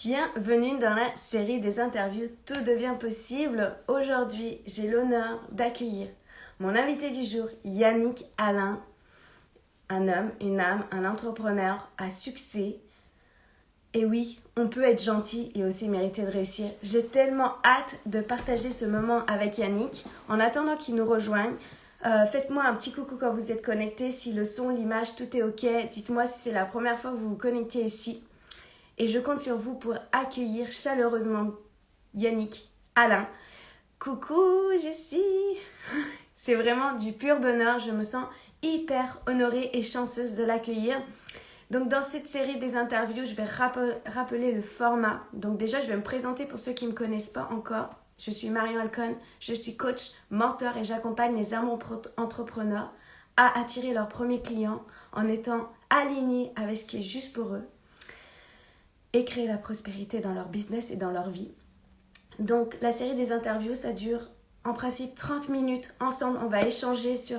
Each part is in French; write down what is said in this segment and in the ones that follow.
Bienvenue dans la série des interviews Tout devient possible. Aujourd'hui, j'ai l'honneur d'accueillir mon invité du jour, Yannick Alain, un homme, une âme, un entrepreneur à succès. Et oui, on peut être gentil et aussi mériter de réussir. J'ai tellement hâte de partager ce moment avec Yannick. En attendant qu'il nous rejoigne, faites-moi un petit coucou quand vous êtes connectés. Si le son, l'image, tout est OK, dites-moi si c'est la première fois que vous vous connectez ici. Et je compte sur vous pour accueillir chaleureusement Yannick Alain. Coucou Jessie. C'est vraiment du pur bonheur, je me sens hyper honorée et chanceuse de l'accueillir. Donc dans cette série des interviews, je vais rappeler le format. Donc déjà, je vais me présenter pour ceux qui ne me connaissent pas encore. Je suis Marion Alcon, je suis coach, mentor et j'accompagne les âmes entrepreneurs à attirer leurs premiers clients en étant alignés avec ce qui est juste pour eux et créer la prospérité dans leur business et dans leur vie. Donc la série des interviews, ça dure en principe 30 minutes. Ensemble, on va échanger sur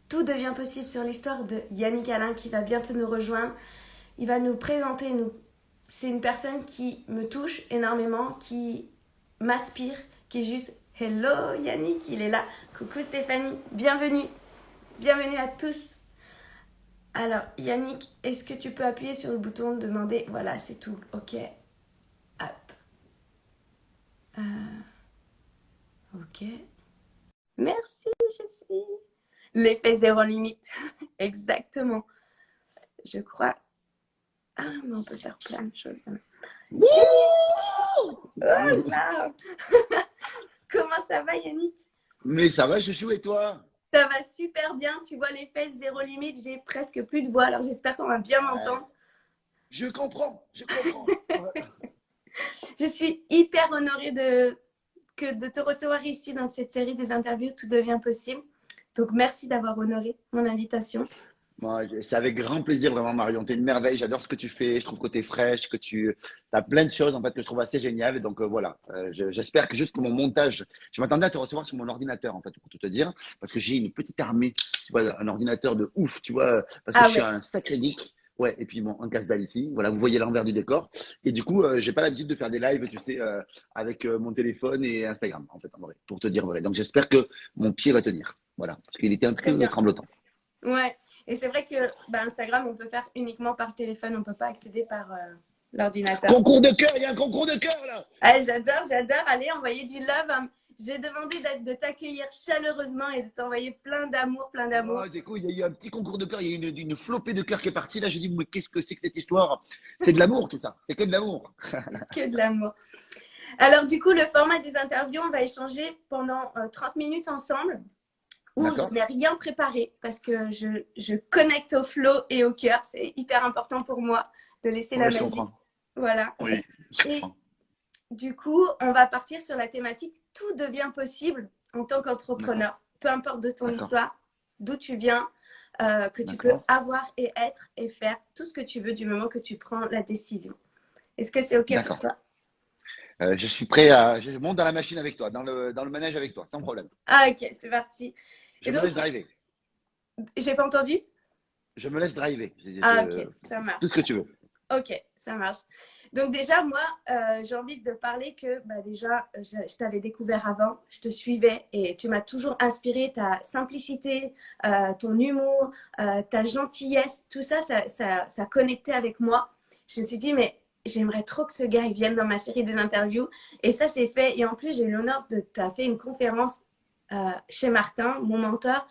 tout devient possible, sur l'histoire de Yannick Alain qui va bientôt nous rejoindre. Il va nous présenter, c'est une personne qui me touche énormément, qui m'inspire, qui est juste « Hello Yannick, il est là. Coucou Stéphanie, bienvenue. Bienvenue à tous. » Alors, Yannick, est-ce que tu peux appuyer sur le bouton de demander? Voilà, c'est tout. OK. Hop. OK. Merci, Jessie. L'effet zéro limite. Exactement. Je crois. Ah, mais on peut faire plein de choses. Oh là. Comment ça va, Yannick? Mais ça va, chouchou, et toi? Ça va super bien. Tu vois l'effet zéro limite. J'ai presque plus de voix. Alors, j'espère qu'on va bien m'entendre. Je comprends, je comprends. Je suis hyper honorée de te recevoir ici dans cette série des interviews Tout devient possible. Donc, merci d'avoir honoré mon invitation. Moi, c'est avec grand plaisir, vraiment, Marion. Tu es une merveille, j'adore ce que tu fais. Je trouve que tu es fraîche, que tu as plein de choses en fait, que je trouve assez géniales. Et donc, voilà. J'espère que juste pour mon montage, je m'attendais à te recevoir sur mon ordinateur, en fait, pour tout te dire, parce que j'ai une petite armée, tu vois, un ordinateur de ouf, tu vois, parce que je suis un sacré geek. Ouais, et puis bon, un casse-dalle ici. Voilà, vous voyez l'envers du décor. Et du coup, j'ai pas l'habitude de faire des lives, tu sais, avec mon téléphone et Instagram, en fait, en vrai, pour te dire vrai. Donc, j'espère que mon pied va tenir. Voilà, parce qu'il était un Très peu bien. tremblotant. Ouais, et c'est vrai que Instagram, on peut faire uniquement par téléphone, on peut pas accéder par l'ordinateur. Concours de cœur, il y a un concours de cœur là. Ah, j'adore, j'adore. Allez, envoyer du love. J'ai demandé de t'accueillir chaleureusement et de t'envoyer plein d'amour, plein d'amour. Oh, c'est cool, il y a eu un petit concours de cœur, il y a eu une flopée de cœur qui est partie. Là, j'ai dit, mais qu'est-ce que c'est que cette histoire? C'est de l'amour tout ça, c'est que de l'amour. Que de l'amour. Alors, du coup, le format des interviews, on va échanger pendant 30 minutes ensemble où je n'ai rien préparé parce que je connecte au flow et au cœur. C'est hyper important pour moi de laisser la magie. Voilà. Oui, et du coup, on va partir sur la thématique tout devient possible en tant qu'entrepreneur. Peu importe de ton histoire, d'où tu viens, que tu peux avoir et être et faire tout ce que tu veux du moment que tu prends la décision. Est-ce que c'est OK pour toi? Je suis prêt à. Je monte dans la machine avec toi, dans le manège avec toi, sans problème. Ah, OK, c'est parti. Je me laisse driver. J'ai pas entendu? Je me laisse driver. Ah, OK, ça marche. Tout ce que tu veux. OK, ça marche. Donc déjà, moi, j'ai envie de parler que déjà, je t'avais découvert avant, je te suivais et tu m'as toujours inspiré, ta simplicité, ton humour, ta gentillesse, tout ça, ça connectait avec moi. Je me suis dit, mais j'aimerais trop que ce gars il vienne dans ma série des interviews. Et ça, c'est fait. Et en plus, j'ai eu l'honneur de t'avoir fait une conférence chez Martin, mon mentor,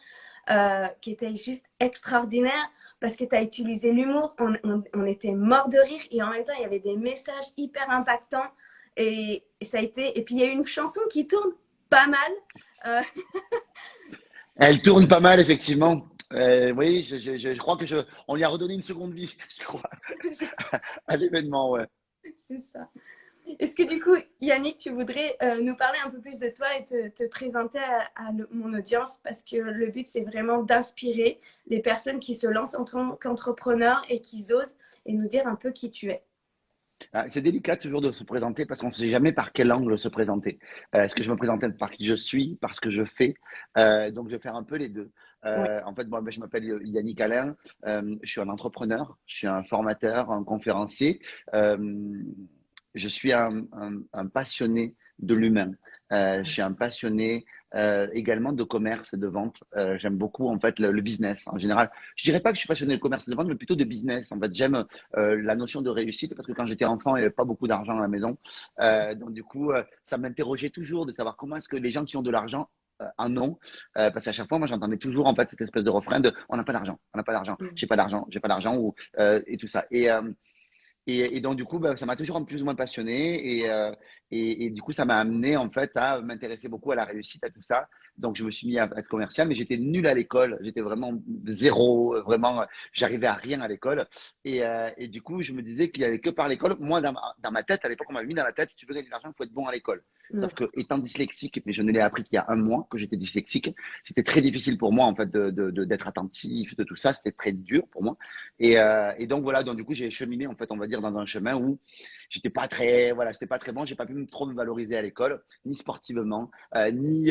qui était juste extraordinaire parce que tu as utilisé l'humour, on était mort de rire et en même temps il y avait des messages hyper impactants et ça a été, et puis il y a eu une chanson qui tourne pas mal. Elle tourne pas mal effectivement. Oui, je crois que on lui a redonné une seconde vie, je crois, à l'événement, ouais. C'est ça. Est-ce que du coup, Yannick, tu voudrais nous parler un peu plus de toi et te présenter à mon audience parce que le but, c'est vraiment d'inspirer les personnes qui se lancent en tant qu'entrepreneurs et qui osent et nous dire un peu qui tu es. C'est délicat toujours de se présenter parce qu'on ne sait jamais par quel angle se présenter. Est-ce que je me présente par qui je suis, par ce que je fais? Donc, je vais faire un peu les deux. En fait, moi, je m'appelle Yannick Alain. Je suis un entrepreneur, je suis un formateur, un conférencier. je suis un passionné de l'humain. Je suis un passionné également de commerce et de vente. J'aime beaucoup en fait le business en général. Je dirais pas que je suis passionné de commerce et de vente, mais plutôt de business. En fait, j'aime la notion de réussite parce que quand j'étais enfant, il n'y avait pas beaucoup d'argent à la maison. Donc du coup, ça m'interrogeait toujours de savoir comment est-ce que les gens qui ont de l'argent en ont. Parce qu'à chaque fois, moi, j'entendais toujours en fait cette espèce de refrain de on n'a pas d'argent, on n'a pas d'argent, Mm. j'ai pas d'argent ou et tout ça. Et donc, du coup, bah, ça m'a toujours plus ou moins passionné. Et du coup, ça m'a amené, en fait, à m'intéresser beaucoup à la réussite, à tout ça. Donc, je me suis mis à être commercial, mais j'étais nul à l'école. J'étais vraiment zéro, vraiment, j'arrivais à rien à l'école. Et du coup, je me disais qu'il n'y avait que par l'école. Moi, dans ma tête, à l'époque, on m'avait mis dans la tête, si tu veux gagner de l'argent, il faut être bon à l'école. Mm. Sauf que, étant dyslexique, mais je ne l'ai appris qu'il y a un mois que j'étais dyslexique, c'était très difficile pour moi, en fait, d'être attentif, de tout ça. C'était très dur pour moi. Et donc voilà, donc du coup j'ai cheminé en fait, on va dire dans un chemin où j'étais pas très bon, j'ai pas pu trop me valoriser à l'école, ni sportivement, ni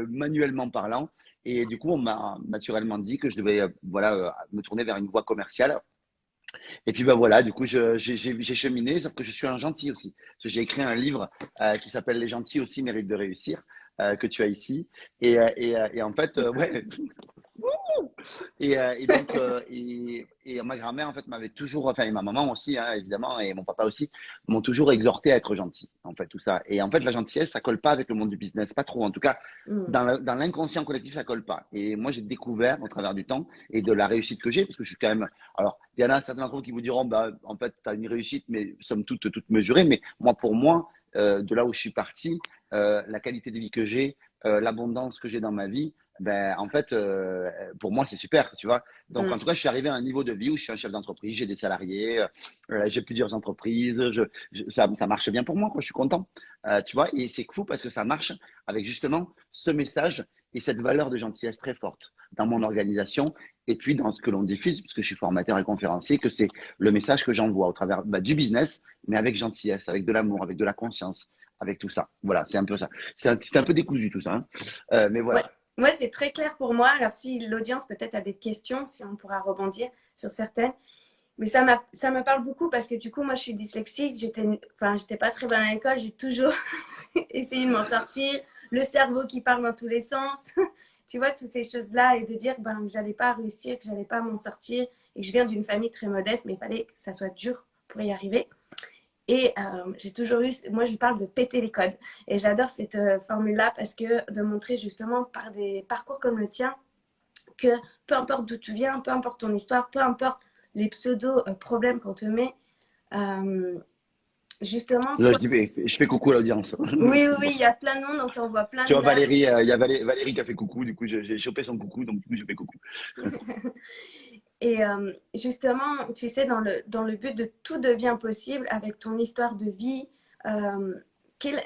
manuellement parlant. Et du coup on m'a naturellement dit que je devais me tourner vers une voie commerciale. Et puis bah voilà, du coup j'ai cheminé, sauf que je suis un gentil aussi. Parce que j'ai écrit un livre qui s'appelle Les gentils aussi méritent de réussir, que tu as ici. Et en fait, ouais, et donc, et ma grand-mère, en fait, m'avait toujours, enfin, et ma maman aussi, hein, évidemment, et mon papa aussi, m'ont toujours exhorté à être gentil, en fait, tout ça. Et en fait, la gentillesse, ça colle pas avec le monde du business, pas trop. En tout cas, Mm. dans l'inconscient collectif, ça colle pas. Et moi, j'ai découvert au travers du temps et de la réussite que j'ai, parce que je suis quand même. Alors, il y en a certains d'entre vous qui vous diront, bah, en fait, tu as une réussite, mais somme toute mesurée. Mais moi, pour moi, de là où je suis parti, la qualité de vie que j'ai, l'abondance que j'ai dans ma vie, ben, en fait, pour moi, c'est super, tu vois. Donc, en Mm. tout cas, je suis arrivé à un niveau de vie où je suis un chef d'entreprise, j'ai des salariés, j'ai plusieurs entreprises, ça marche bien pour moi, quoi, je suis content. Tu vois, et c'est fou parce que ça marche avec justement ce message et cette valeur de gentillesse très forte dans mon organisation et puis dans ce que l'on diffuse, puisque je suis formateur et conférencier, que c'est le message que j'envoie au travers bah, du business, mais avec gentillesse, avec de l'amour, avec de la conscience, avec tout ça. Voilà, c'est un peu ça. C'est un peu décousu tout ça, hein. Mais Ouais. voilà. Moi, c'est très clair pour moi. Alors, si l'audience peut-être a des questions, si on pourra rebondir sur certaines. Mais ça me parle beaucoup parce que du coup, moi, je suis dyslexique. J'étais pas très bonne à l'école. J'ai toujours essayé de m'en sortir. Le cerveau qui parle dans tous les sens. Tu vois, toutes ces choses-là. Et de dire ben, que j'allais pas réussir, que j'allais pas m'en sortir. Et que je viens d'une famille très modeste, mais il fallait que ça soit dur pour y arriver. Et j'ai toujours eu, moi je parle de péter les codes. Et j'adore cette formule-là parce que de montrer justement par des parcours comme le tien que peu importe d'où tu viens, peu importe ton histoire, peu importe les pseudo-problèmes qu'on te met, euh, justement, Là, toi, je fais coucou à l'audience. oui, oui, oui, Excuse-moi. il y a plein de monde, on t'envoie plein Tu de vois, love. Valérie, il y a Valérie qui a fait coucou, du coup, j'ai chopé son coucou, donc du coup, je fais coucou. Et justement, tu sais, dans le but de tout devient possible avec ton histoire de vie, euh, quel,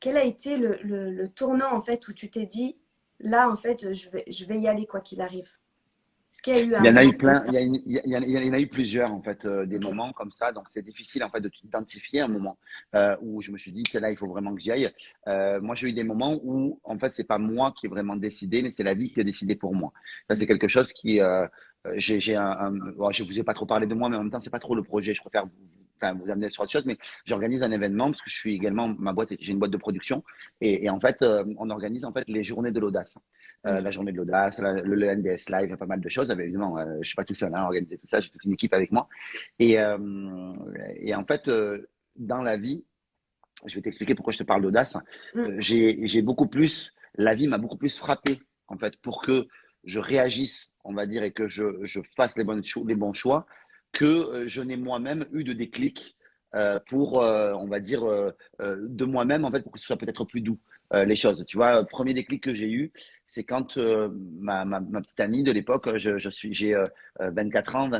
quel a été le tournant en fait où tu t'es dit, là en fait, je vais y aller quoi qu'il arrive. Est-ce qu'il y a eu Il un y en a moment eu comme plein, ça? il y en a eu plusieurs, en fait, des Ok. moments comme ça, donc c'est difficile, en fait, de t'identifier un moment où je me suis dit, c'est là, il faut vraiment que j'y aille. Moi, j'ai eu des moments où, en fait, c'est pas moi qui ai vraiment décidé, mais c'est la vie qui a décidé pour moi. Ça, c'est quelque chose qui, bon, je vous ai pas trop parlé de moi, mais en même temps, c'est pas trop le projet. Je préfère enfin, vous amener sur autre chose, mais j'organise un événement parce que je suis également j'ai une boîte de production et en fait, on organise en fait les journées de l'audace. La Ok. journée de l'audace, le NDS Live, il y a pas mal de choses. Évidemment, je ne suis pas tout seul hein, à organiser tout ça, j'ai toute une équipe avec moi. Et, euh, et en fait, dans la vie, je vais t'expliquer pourquoi je te parle d'audace. Mm. J'ai beaucoup plus, la vie m'a beaucoup plus frappé, en fait, pour que je réagisse, on va dire, et que je fasse les bons choix, que je n'ai moi-même eu de déclic pour, on va dire, de moi-même, en fait, pour que ce soit peut-être plus doux, les choses. Tu vois, premier déclic que j'ai eu, c'est quand ma petite amie de l'époque, j'ai 24 ans,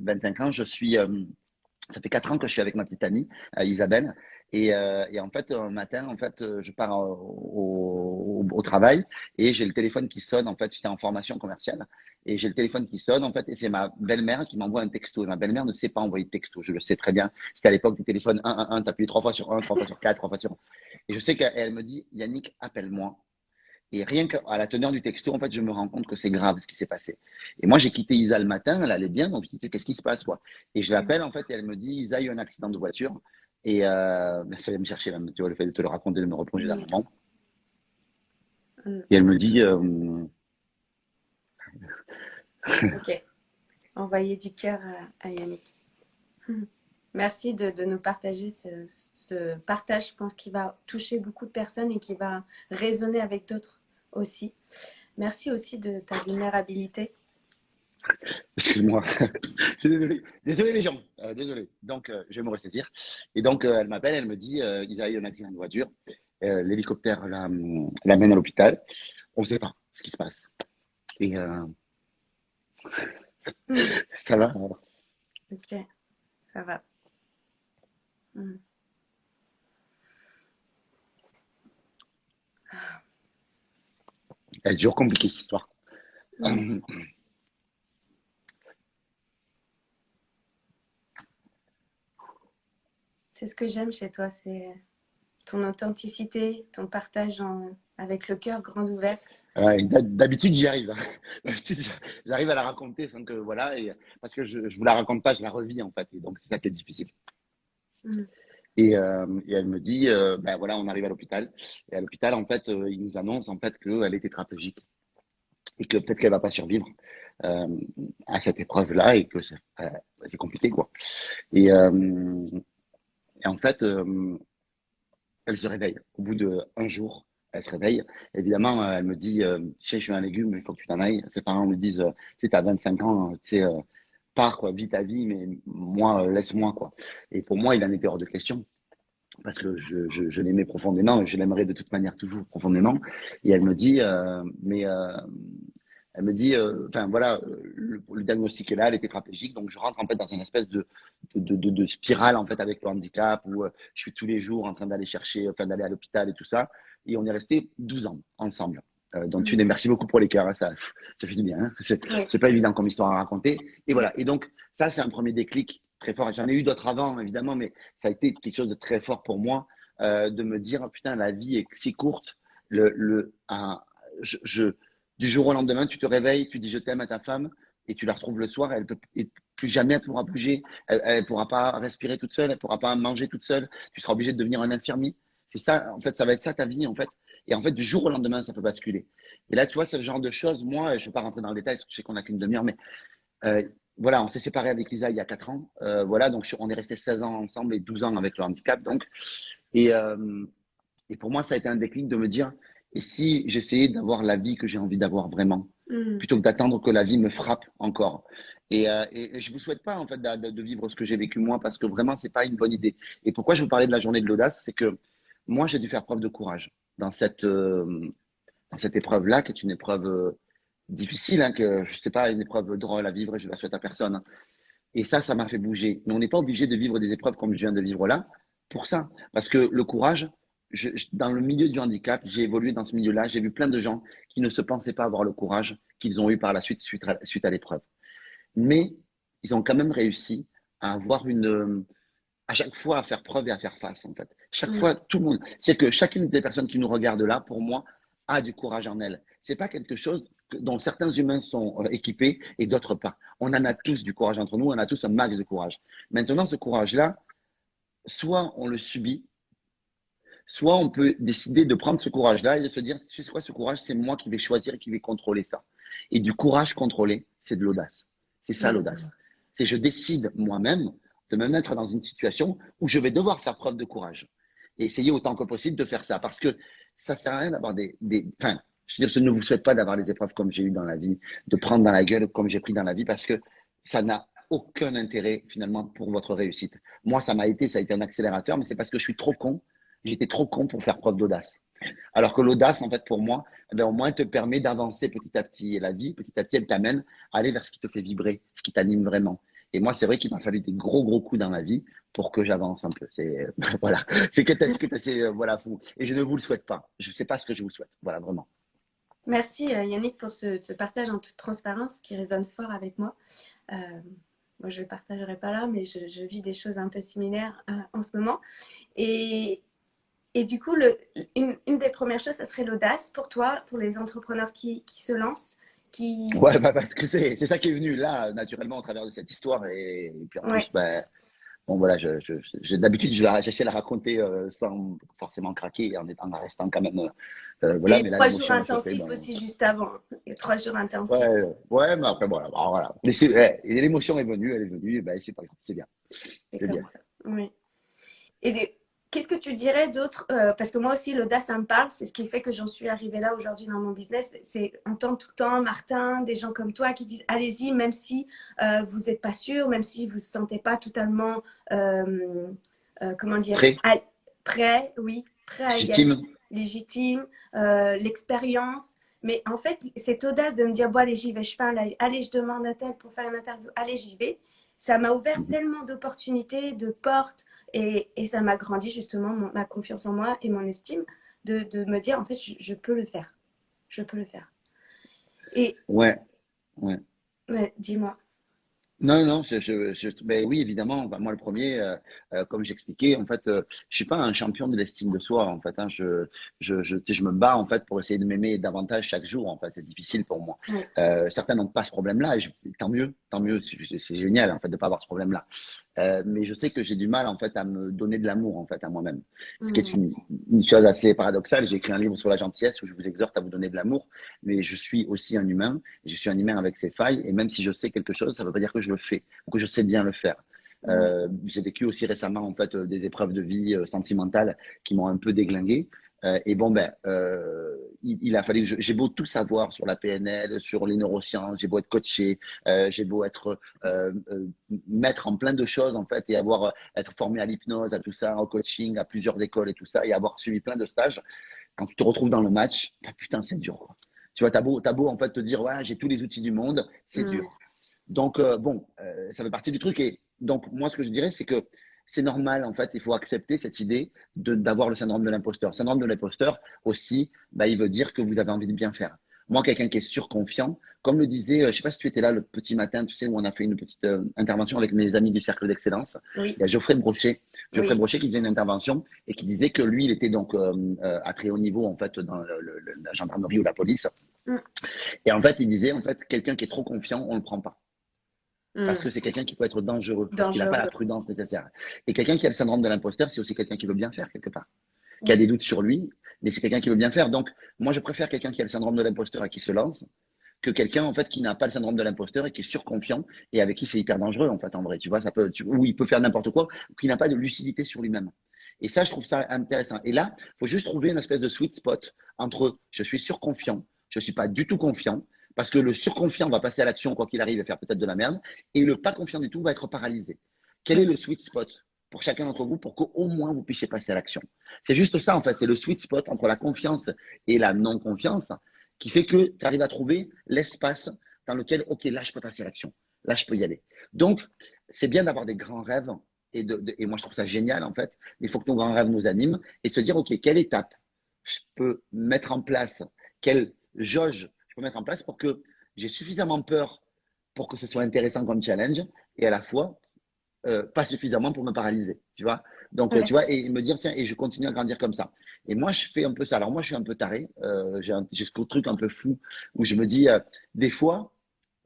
25 ans, ça fait 4 ans que je suis avec ma petite amie, Isabelle. Et en fait, un matin, en fait, je pars au travail et j'ai le téléphone qui sonne. En fait, j'étais en formation commerciale et j'ai le téléphone qui sonne, en fait, et c'est ma belle-mère qui m'envoie un texto. Et ma belle-mère ne sait pas envoyer de texto. Je le sais très bien. C'était à l'époque des téléphones 111, t'appuyais 3 fois sur 1, 3 fois sur 4, 3 fois sur. Et je sais qu'elle me dit, Yannick, appelle-moi. Et rien qu'à la teneur du texto, en fait, je me rends compte que c'est grave ce qui s'est passé. Et moi, j'ai quitté Isa le matin, elle allait bien, donc je dis, qu'est-ce qui se passe, quoi? Et je Mm. l'appelle, en fait, et elle me dit, Isa, il y a eu un accident de voiture. Et ça vient me chercher même, tu vois, le fait de te le raconter, de me replonger dans le Mm. moment. Mm. Et elle me dit, Ok, envoyer du cœur à Yannick. Merci de nous partager ce partage, je pense, qui va toucher beaucoup de personnes et qui va résonner avec d'autres aussi. Merci aussi de ta vulnérabilité. excuse-moi, je suis désolé. Désolé les gens, désolé. Donc, je vais me ressaisir. Et donc, elle m'appelle, elle me dit, ils a eu un accident de voiture. L'hélicoptère l'amène à l'hôpital. On ne sait pas ce qui se passe. Et Mm. ça va. Ok, ça va. Mm. Elle est toujours compliquée, cette histoire. Mm. C'est ce que j'aime chez toi, c'est ton authenticité, ton partage avec le cœur grand ouvert. Ouais, d'habitude, j'y arrive, hein. D'habitude, j'arrive à la raconter sans que, voilà, parce que je ne vous la raconte pas, je la revis, en fait. Et donc, c'est ça qui est difficile. Mm. Et elle me dit, ben voilà, on arrive à l'hôpital. Et à l'hôpital, en fait, ils nous annoncent, en fait, qu'elle est tétraplégique. Et que peut-être qu'elle va pas survivre euh, à cette épreuve-là et que c'est compliqué, quoi. Et, euh, et en fait, elle se réveille. Au bout d'un jour, elle se réveille. Évidemment, elle me dit, tu sais, je suis un légume, il faut que tu t'en ailles. Ses parents me disent, tu sais, t'as 25 ans, tu sais, pars, quoi, vis ta vie, mais moi, laisse-moi, quoi. Et pour moi, il en était hors de question parce que je l'aimais profondément et je l'aimerais de toute manière toujours profondément. Et elle me dit, elle me dit, enfin voilà, le diagnostic est là, elle est tétraplégique, donc je rentre en fait dans une espèce de spirale en fait avec le handicap où je suis tous les jours en train d'aller chercher, enfin d'aller à l'hôpital et tout ça. Et on est resté 12 ans ensemble. Donc tu Mm. dis merci beaucoup pour les cœurs, hein, ça fait du bien. Hein. Oui. C'est pas évident comme histoire à raconter. Et voilà. Et donc ça c'est un premier déclic très fort. J'en ai eu d'autres avant évidemment, mais ça a été quelque chose de très fort pour moi de me dire oh, putain la vie est si courte. Je du jour au lendemain, tu te réveilles, tu dis je t'aime à ta femme et tu la retrouves le soir, et plus jamais elle pourra bouger, elle pourra pas respirer toute seule, elle pourra pas manger toute seule, tu seras obligé de devenir un infirmier. C'est ça, en fait, ça va être ça ta vie, en fait. Et en fait, du jour au lendemain, ça peut basculer. Et là, tu vois, ce genre de choses, moi, je ne vais pas rentrer dans le détail, parce que je sais qu'on n'a qu'une demi-heure, mais euh, voilà, on s'est séparés avec Isa il y a 4 ans. Voilà, donc on est restés 16 ans ensemble et 12 ans avec le handicap. Donc, et, et pour moi, ça a été un déclic de me dire, et si j'essayais d'avoir la vie que j'ai envie d'avoir vraiment, Mm. plutôt que d'attendre que la vie me frappe encore. Et je vous souhaite pas en fait de vivre ce que j'ai vécu moi parce que vraiment c'est pas une bonne idée. Et pourquoi je vous parlais de la journée de l'audace, c'est que moi j'ai dû faire preuve de courage dans cette épreuve-là, qui est une épreuve difficile, hein, que je sais pas, une épreuve drôle à vivre et je la souhaite à personne. Hein. Et ça m'a fait bouger. Mais on n'est pas obligé de vivre des épreuves comme je viens de vivre là pour ça. Parce que le courage, dans le milieu du handicap, j'ai évolué dans ce milieu-là. J'ai vu plein de gens qui ne se pensaient pas avoir le courage qu'ils ont eu par la suite, suite à l'épreuve. Mais ils ont quand même réussi à avoir à chaque fois à faire preuve et à faire face, en fait. Chaque Mm. fois, tout le monde, c'est que chacune des personnes qui nous regardent là, pour moi, a du courage en elle. C'est pas quelque chose dont certains humains sont équipés et d'autres pas. On en a tous du courage entre nous, on a tous un max de courage. Maintenant, ce courage-là, soit on le subit, soit on peut décider de prendre ce courage-là et de se dire, tu sais quoi, ce courage, c'est moi qui vais choisir et qui vais contrôler ça. Et du courage contrôlé, c'est de l'audace. C'est ça Mm. l'audace. C'est je décide moi-même de me mettre dans une situation où je vais devoir faire preuve de courage. Et essayer autant que possible de faire ça. Parce que ça sert à rien d'avoir enfin, je veux dire, je ne vous souhaite pas d'avoir des épreuves comme j'ai eu dans la vie, de prendre dans la gueule comme j'ai pris dans la vie, parce que ça n'a aucun intérêt finalement pour votre réussite. Moi, ça a été un accélérateur, mais c'est parce que je suis trop con. J'étais trop con pour faire preuve d'audace. Alors que l'audace, en fait, pour moi, eh bien, au moins, elle te permet d'avancer petit à petit. Et la vie, petit à petit, elle t'amène à aller vers ce qui te fait vibrer, ce qui t'anime vraiment. Et moi, c'est vrai qu'il m'a fallu des gros coups dans la vie pour que j'avance un peu. C'est voilà, c'est assez voilà fou. Et je ne vous le souhaite pas. Je ne sais pas ce que je vous souhaite. Voilà, vraiment. Merci Yannick pour ce partage en toute transparence qui résonne fort avec moi. Euh, Moi, je ne le partagerai pas là, mais je vis des choses un peu similaires en ce moment. Et, et du coup, une des premières choses, ça serait l'audace pour toi, pour les entrepreneurs qui se lancent, Ouais, bah, parce que c'est ça qui est venu là, naturellement, au travers de cette histoire. Et puis en Ouais, plus, bah, Bon, voilà, d'habitude, j'essaie de la raconter sans forcément craquer, en restant quand même. Voilà, Et mais là, 3 jours l'émotion, elle se fait. intensifs Ben, aussi juste avant. Et 3 jours intensifs. ouais, ouais, mais après, voilà. Alors, voilà. Mais et l'émotion est venue, elle est venue, et ben, c'est pas grave, c'est bien. C'est C'est comme bien. ça. Oui. Et qu'est-ce que tu dirais d'autre parce que moi aussi, l'audace, ça me parle. C'est ce qui fait que j'en suis arrivée là aujourd'hui dans mon business. C'est entendre tout le temps, Martin, des gens comme toi qui disent allez-y, même si vous n'êtes pas sûr, même si vous ne vous sentez pas totalement, comment dire, Prêt? prêt, oui, prêt à y aller, Légitime? légitime, l'expérience. Mais en fait, cette audace de me dire, bon, allez, j'y vais, je parle, allez, je demande à tel pour faire une interview, allez, j'y vais. Ça m'a ouvert Mhm. tellement d'opportunités, de portes, et ça m'a grandi justement ma confiance en moi et mon estime de me dire, en fait, je peux le faire. Je peux le faire. Et Ouais, ouais. ouais, dis-moi. Non, non, ben oui, évidemment. Enfin, moi, le premier, comme j'expliquais, en fait, je suis pas un champion de l'estime de soi, en fait. Hein, tu sais, je me bats en fait pour essayer de m'aimer davantage chaque jour. En fait, c'est difficile pour moi. Oui. Certains n'ont pas ce problème-là, et tant mieux, c'est génial en fait de pas avoir ce problème-là. Mais je sais que j'ai du mal en fait à me donner de l'amour en fait à moi-même, ce qui est Mm. une chose assez paradoxale. J'ai écrit un livre sur la gentillesse où je vous exhorte à vous donner de l'amour, mais je suis aussi un humain. Je suis un humain avec ses failles, et même si je sais quelque chose, ça ne veut pas dire que je le fais ou que je sais bien le faire. Mm. J'ai vécu aussi récemment en fait des épreuves de vie sentimentales qui m'ont un peu déglingué. Et bon, ben, il a fallu que j'ai beau tout savoir sur la PNL, sur les neurosciences, j'ai beau être coaché, j'ai beau être maître en plein de choses en fait, et être formé à l'hypnose, à tout ça, au coaching, à plusieurs écoles et tout ça, et avoir suivi plein de stages. Quand tu te retrouves dans le match, putain, c'est dur, quoi. Tu vois, t'as beau en fait te dire, ouais, j'ai tous les outils du monde, c'est Mm. dur. Donc, bon, ça fait partie du truc. Et donc, moi, ce que je dirais, c'est que c'est normal, en fait, il faut accepter cette idée d'avoir le syndrome de l'imposteur. Le syndrome de l'imposteur aussi, bah, il veut dire que vous avez envie de bien faire. Moi, quelqu'un qui est surconfiant, comme le disait, je sais pas si tu étais là le petit matin, tu sais, où on a fait une petite intervention avec mes amis du Cercle d'Excellence. Oui, Il y a Geoffrey oui. Brochet qui faisait une intervention et qui disait que lui, il était donc à très haut niveau, en fait, dans la gendarmerie ou la police. Mm. Et en fait, il disait, en fait, quelqu'un qui est trop confiant, on le prend pas parce Mm. que c'est quelqu'un qui peut être dangereux, parce qu'il n'a pas la Dangereux. prudence nécessaire. Et quelqu'un qui a le syndrome de l'imposteur, c'est aussi quelqu'un qui veut bien faire quelque part, qui a Oui, des doutes sur lui, mais c'est quelqu'un qui veut bien faire. Donc, moi, je préfère quelqu'un qui a le syndrome de l'imposteur et qui se lance, que quelqu'un en fait qui n'a pas le syndrome de l'imposteur et qui est surconfiant et avec qui c'est hyper dangereux en fait en vrai. Tu vois, ou il peut faire n'importe quoi, ou qui n'a pas de lucidité sur lui-même. Et ça, je trouve ça intéressant. Et là, il faut juste trouver une espèce de sweet spot entre je suis surconfiant, je ne suis pas du tout confiant, parce que le surconfiant va passer à l'action quoi qu'il arrive et faire peut-être de la merde, et le pas confiant du tout va être paralysé. Quel est Mm. le sweet spot pour chacun d'entre vous pour qu'au moins vous puissiez passer à l'action? C'est juste ça en fait, c'est le sweet spot entre la confiance et la non-confiance qui fait que tu arrives à trouver l'espace dans lequel, ok, là je peux passer à l'action, là je peux y aller. Donc, c'est bien d'avoir des grands rêves, et moi je trouve ça génial en fait, il faut que nos grands rêves nous animent, et se dire, ok, quelle étape je peux mettre en place, quelle jauge je peux mettre en place pour que j'ai suffisamment peur pour que ce soit intéressant comme challenge, et à la fois pas suffisamment pour me paralyser, tu vois. Donc, tu Ouais. vois, et me dire, tiens, et je continue à grandir comme ça. Et moi, je fais un peu ça. Alors, moi, je suis un peu taré. J'ai ce truc un peu fou où je me dis, des fois,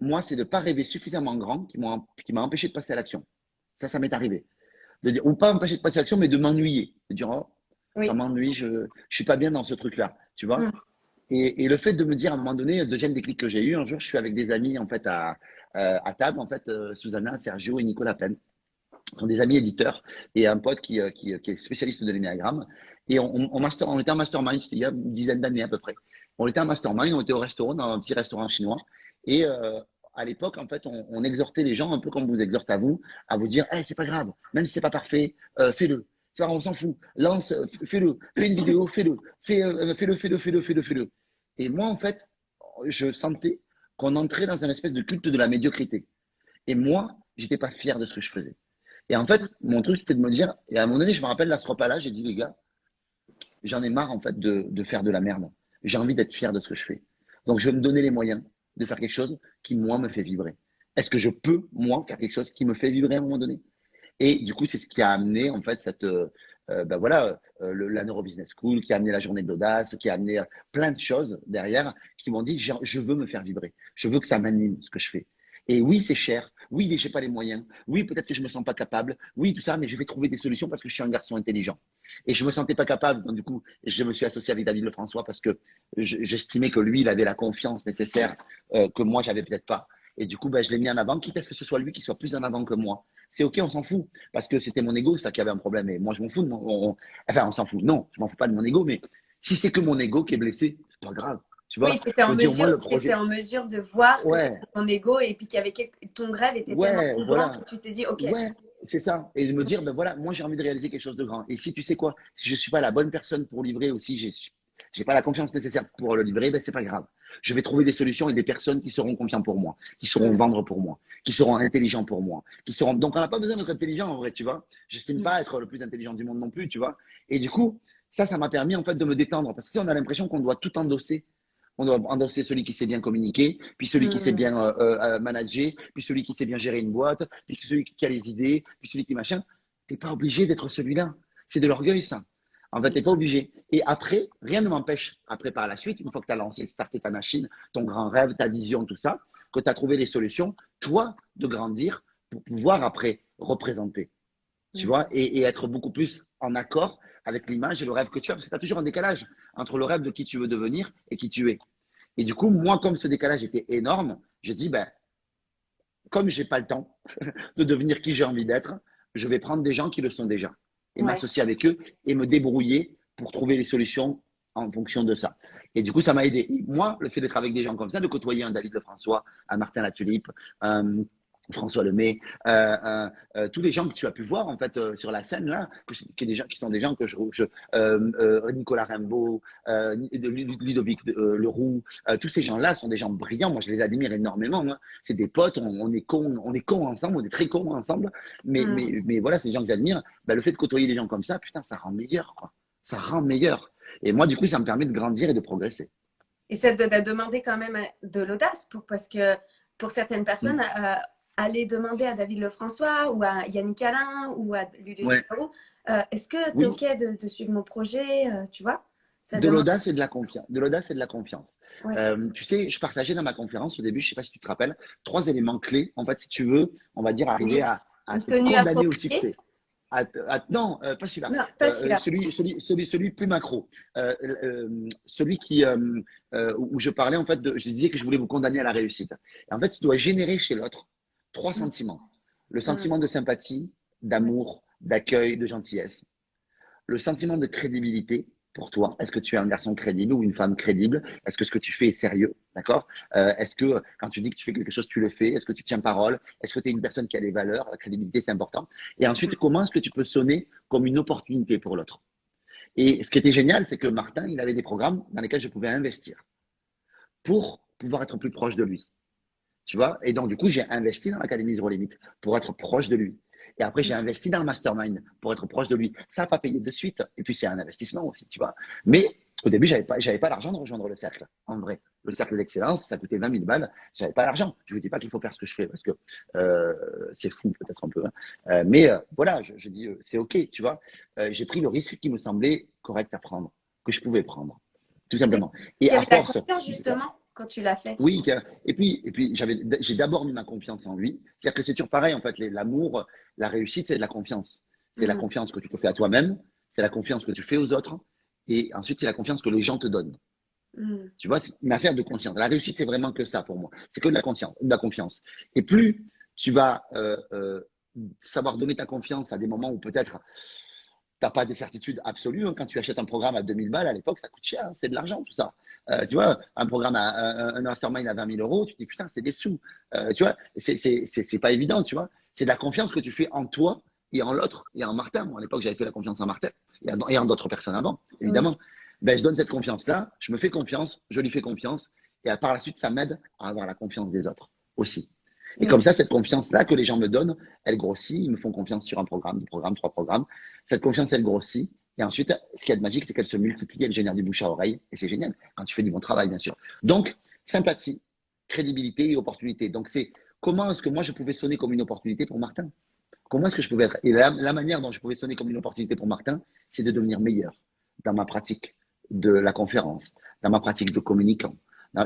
moi, c'est de ne pas rêver suffisamment grand qui m'a empêché de passer à l'action. Ça m'est arrivé. De dire, ou pas empêcher de passer à l'action, mais de m'ennuyer. De dire, oh, ça Oui. m'ennuie, je suis pas bien dans ce truc-là, tu vois. Mm. Et le fait de me dire, à un moment donné, le deuxième déclic que j'ai eu, un jour, je suis avec des amis, en fait, à table, en fait, Susanna, Sergio et Nicolas Penn sont des amis éditeurs et un pote qui est spécialiste de l'énéagramme. Et on était en mastermind, c'était il y a une dizaine d'années à peu près. On était en mastermind, on était au restaurant, dans un petit restaurant chinois. Et à l'époque, en fait, on exhortait les gens, un peu comme vous exhorte à vous dire, hey, c'est pas grave, même si c'est pas parfait, fais-le. C'est pas, on s'en fout. Lance, fais-le. Fais une vidéo, fais-le. Fais-le. Et moi, en fait, je sentais qu'on entrait dans un espèce de culte de la médiocrité. Et moi, j'étais pas fier de ce que je faisais. Et en fait, mon truc, c'était de me dire, et à un moment donné, je me rappelle, à ce repas-là, j'ai dit, les gars, j'en ai marre, en fait, de faire de la merde. J'ai envie d'être fier de ce que je fais. Donc, je vais me donner les moyens de faire quelque chose qui, moi, me fait vibrer. Est-ce que je peux, moi, faire quelque chose qui me fait vibrer à un moment donné? Et du coup, c'est ce qui a amené, en fait, ben voilà, la Neurobusiness School, qui a amené la journée de l'audace, qui a amené plein de choses derrière, qui m'ont dit, je veux me faire vibrer. Je veux que ça m'anime, ce que je fais. Et oui, c'est cher. Oui, mais je n'ai pas les moyens. Oui, peut-être que je ne me sens pas capable. Oui, tout ça, mais je vais trouver des solutions parce que je suis un garçon intelligent. Et je ne me sentais pas capable. Donc, du coup, je me suis associé avec David Lefrançois parce que j'estimais que lui, il avait la confiance nécessaire que moi, j'avais peut-être pas. Et du coup, ben, je l'ai mis en avant, quitte à ce que ce soit lui qui soit plus en avant que moi. C'est OK, on s'en fout. Parce que c'était mon ego, ça qui avait un problème. Et moi, je m'en fous enfin, on s'en fout. Non, je m'en fous pas de mon ego, mais si c'est que mon ego qui est blessé, c'est pas grave. Tu Oui, vois, je me dis au moins le tu étais projet. en mesure de voir que c'était Ouais, ton ego et puis ton rêve était tellement ouais, plus grand voilà. que tu t'es dit, OK. Ouais, c'est ça. Et de me dire, ben voilà, moi j'ai envie de réaliser quelque chose de grand. Et si tu sais quoi, si je suis pas la bonne personne pour livrer aussi, j'ai pas la confiance nécessaire pour le livrer, ben c'est pas grave. Je vais trouver des solutions et des personnes qui seront confiants pour moi, qui sauront Mm, vendre pour moi, qui seront intelligents pour moi, qui seront. Donc on n'a pas besoin d'être intelligent en vrai, tu vois. J'estime mm, pas être le plus intelligent du monde non plus, tu vois. Et du coup, ça m'a permis en fait de me détendre parce que si on a l'impression qu'on doit tout endosser. On doit endosser celui qui sait bien communiquer, puis celui qui sait mm. bien manager, puis celui qui sait bien gérer une boîte, puis celui qui a les idées, puis celui qui machin. T'es pas obligé d'être celui-là. C'est de l'orgueil, ça. En fait, t'es pas obligé. Et après, rien ne m'empêche, après par la suite, une fois que tu as lancé, starté ta machine, ton grand rêve, ta vision, tout ça, que tu as trouvé les solutions, toi, de grandir pour pouvoir après représenter, tu Mm. vois, et être beaucoup plus en accord avec l'image et le rêve que tu as, parce que tu as toujours un décalage entre le rêve de qui tu veux devenir et qui tu es. Et du coup, moi, comme ce décalage était énorme, j'ai dit, ben, comme j'ai pas le temps de devenir qui j'ai envie d'être, je vais prendre des gens qui le sont déjà et Ouais. m'associer avec eux et me débrouiller pour trouver les solutions en fonction de ça. Et du coup, ça m'a aidé. Et moi, le fait d'être avec des gens comme ça, de côtoyer un David Lefrançois, un Martin Latulippe, un François Lemay, tous les gens que tu as pu voir en fait sur la scène là, qui sont des gens que Nicolas Rimbaud, Ludovic Leroux, tous ces gens-là sont des gens brillants. Moi, je les admire énormément. Hein. C'est des potes, on est cons ensemble, on est très cons ensemble. Mm. Mais voilà, c'est des gens que j'admire. Ben, le fait de côtoyer des gens comme ça, putain, ça rend meilleur, quoi. Ça rend meilleur. Et moi, du coup, ça me permet de grandir et de progresser. Et ça te demandé quand même de l'audace parce que pour certaines personnes, Mm. aller demander à David Lefrançois ou à Yannick Alain ou à Ludovic Ouais, Barou, est-ce que tu es oui, OK de suivre mon projet, tu vois? Ça de demande. l'audace et de la confiance. De l'audace et de la confiance. Ouais. Tu sais, je partageais dans ma conférence au début, je ne sais pas si tu te rappelles, trois éléments clés. En fait, si tu veux, on va dire arriver Oui. à Une te tenue condamner au appropriée? succès. Non, pas celui-là. Non, pas celui-là. Celui plus macro. Celui où je parlais, en fait, je disais que je voulais vous condamner à la réussite. Et en fait, tu dois générer chez l'autre trois Mm, sentiments. Le mm, sentiment de sympathie, ouais. d'amour, d'accueil, de gentillesse. Le sentiment de crédibilité pour toi. Est-ce que tu es un garçon crédible ou une femme crédible? Est-ce que ce que tu fais est sérieux? D'accord? Est-ce que quand tu dis que tu fais quelque chose, tu le fais? Est-ce que tu tiens parole? Est-ce que tu es une personne qui a des valeurs? La crédibilité, c'est important. Et ensuite, comment est-ce que tu peux sonner comme une opportunité pour l'autre? Et ce qui était génial, c'est que Martin, il avait des programmes dans lesquels je pouvais investir pour pouvoir être plus proche de lui. Tu vois? Et donc, du coup, j'ai investi dans l'Académie Zéro Limite pour être proche de lui. Et après, j'ai investi dans le mastermind pour être proche de lui. Ça n'a pas payé de suite. Et puis, c'est un investissement aussi, tu vois. Mais au début, j'avais pas l'argent de rejoindre le cercle, en vrai. Le cercle d'excellence, ça coûtait 20 000 balles. J'avais pas l'argent. Je ne vous dis pas qu'il faut faire ce que je fais parce que c'est fou, peut-être un peu. Hein. Voilà, je dis, c'est OK, tu vois. J'ai pris le risque qui me semblait correct à prendre, que je pouvais prendre, tout Oui. simplement. Parce Et qu'il y à avait de la force, confiance justement quand tu l'as fait. oui, et puis j'ai d'abord mis ma confiance en lui. C'est-à-dire que c'est toujours pareil, en fait, l'amour, la réussite, c'est de la confiance. C'est la Mm, confiance que tu te fais à toi-même, c'est la confiance que tu fais aux autres, et ensuite, c'est la confiance que les gens te donnent. mm, Tu vois, c'est une affaire de conscience. La réussite, c'est vraiment que ça pour moi. C'est que de la conscience, de la confiance. Et plus tu vas savoir donner ta confiance à des moments où peut-être t'as pas des certitudes absolues. Hein. Quand tu achètes un programme à 2000 balles, à l'époque, ça coûte cher. Hein. C'est de l'argent, tout ça. Tu vois, un programme un mastermind à 20 000 euros, tu te dis, putain, c'est des sous. Tu vois, c'est pas évident, tu vois. C'est de la confiance que tu fais en toi et en l'autre et en Martin. Moi, à l'époque, j'avais fait la confiance en Martin et en d'autres personnes avant, mm, évidemment. Ben, je donne cette confiance-là, je me fais confiance, je lui fais confiance. Et par la suite, ça m'aide à avoir la confiance des autres aussi. Et mm. comme ça, cette confiance-là que les gens me donnent, elle grossit. Ils me font confiance sur un programme, deux programmes, trois programmes. Cette confiance, elle grossit. Et ensuite, ce qui est de magique, c'est qu'elle se multiplie, elle génère du bouche à oreille. Et c'est génial quand tu fais du bon travail, bien sûr. Donc, sympathie, crédibilité et opportunité. Donc, c'est comment est-ce que moi, je pouvais sonner comme une opportunité pour Martin? Comment est-ce que je pouvais être? Et la manière dont je pouvais sonner comme une opportunité pour Martin, c'est de devenir meilleur dans ma pratique de la conférence, dans ma pratique de communicant.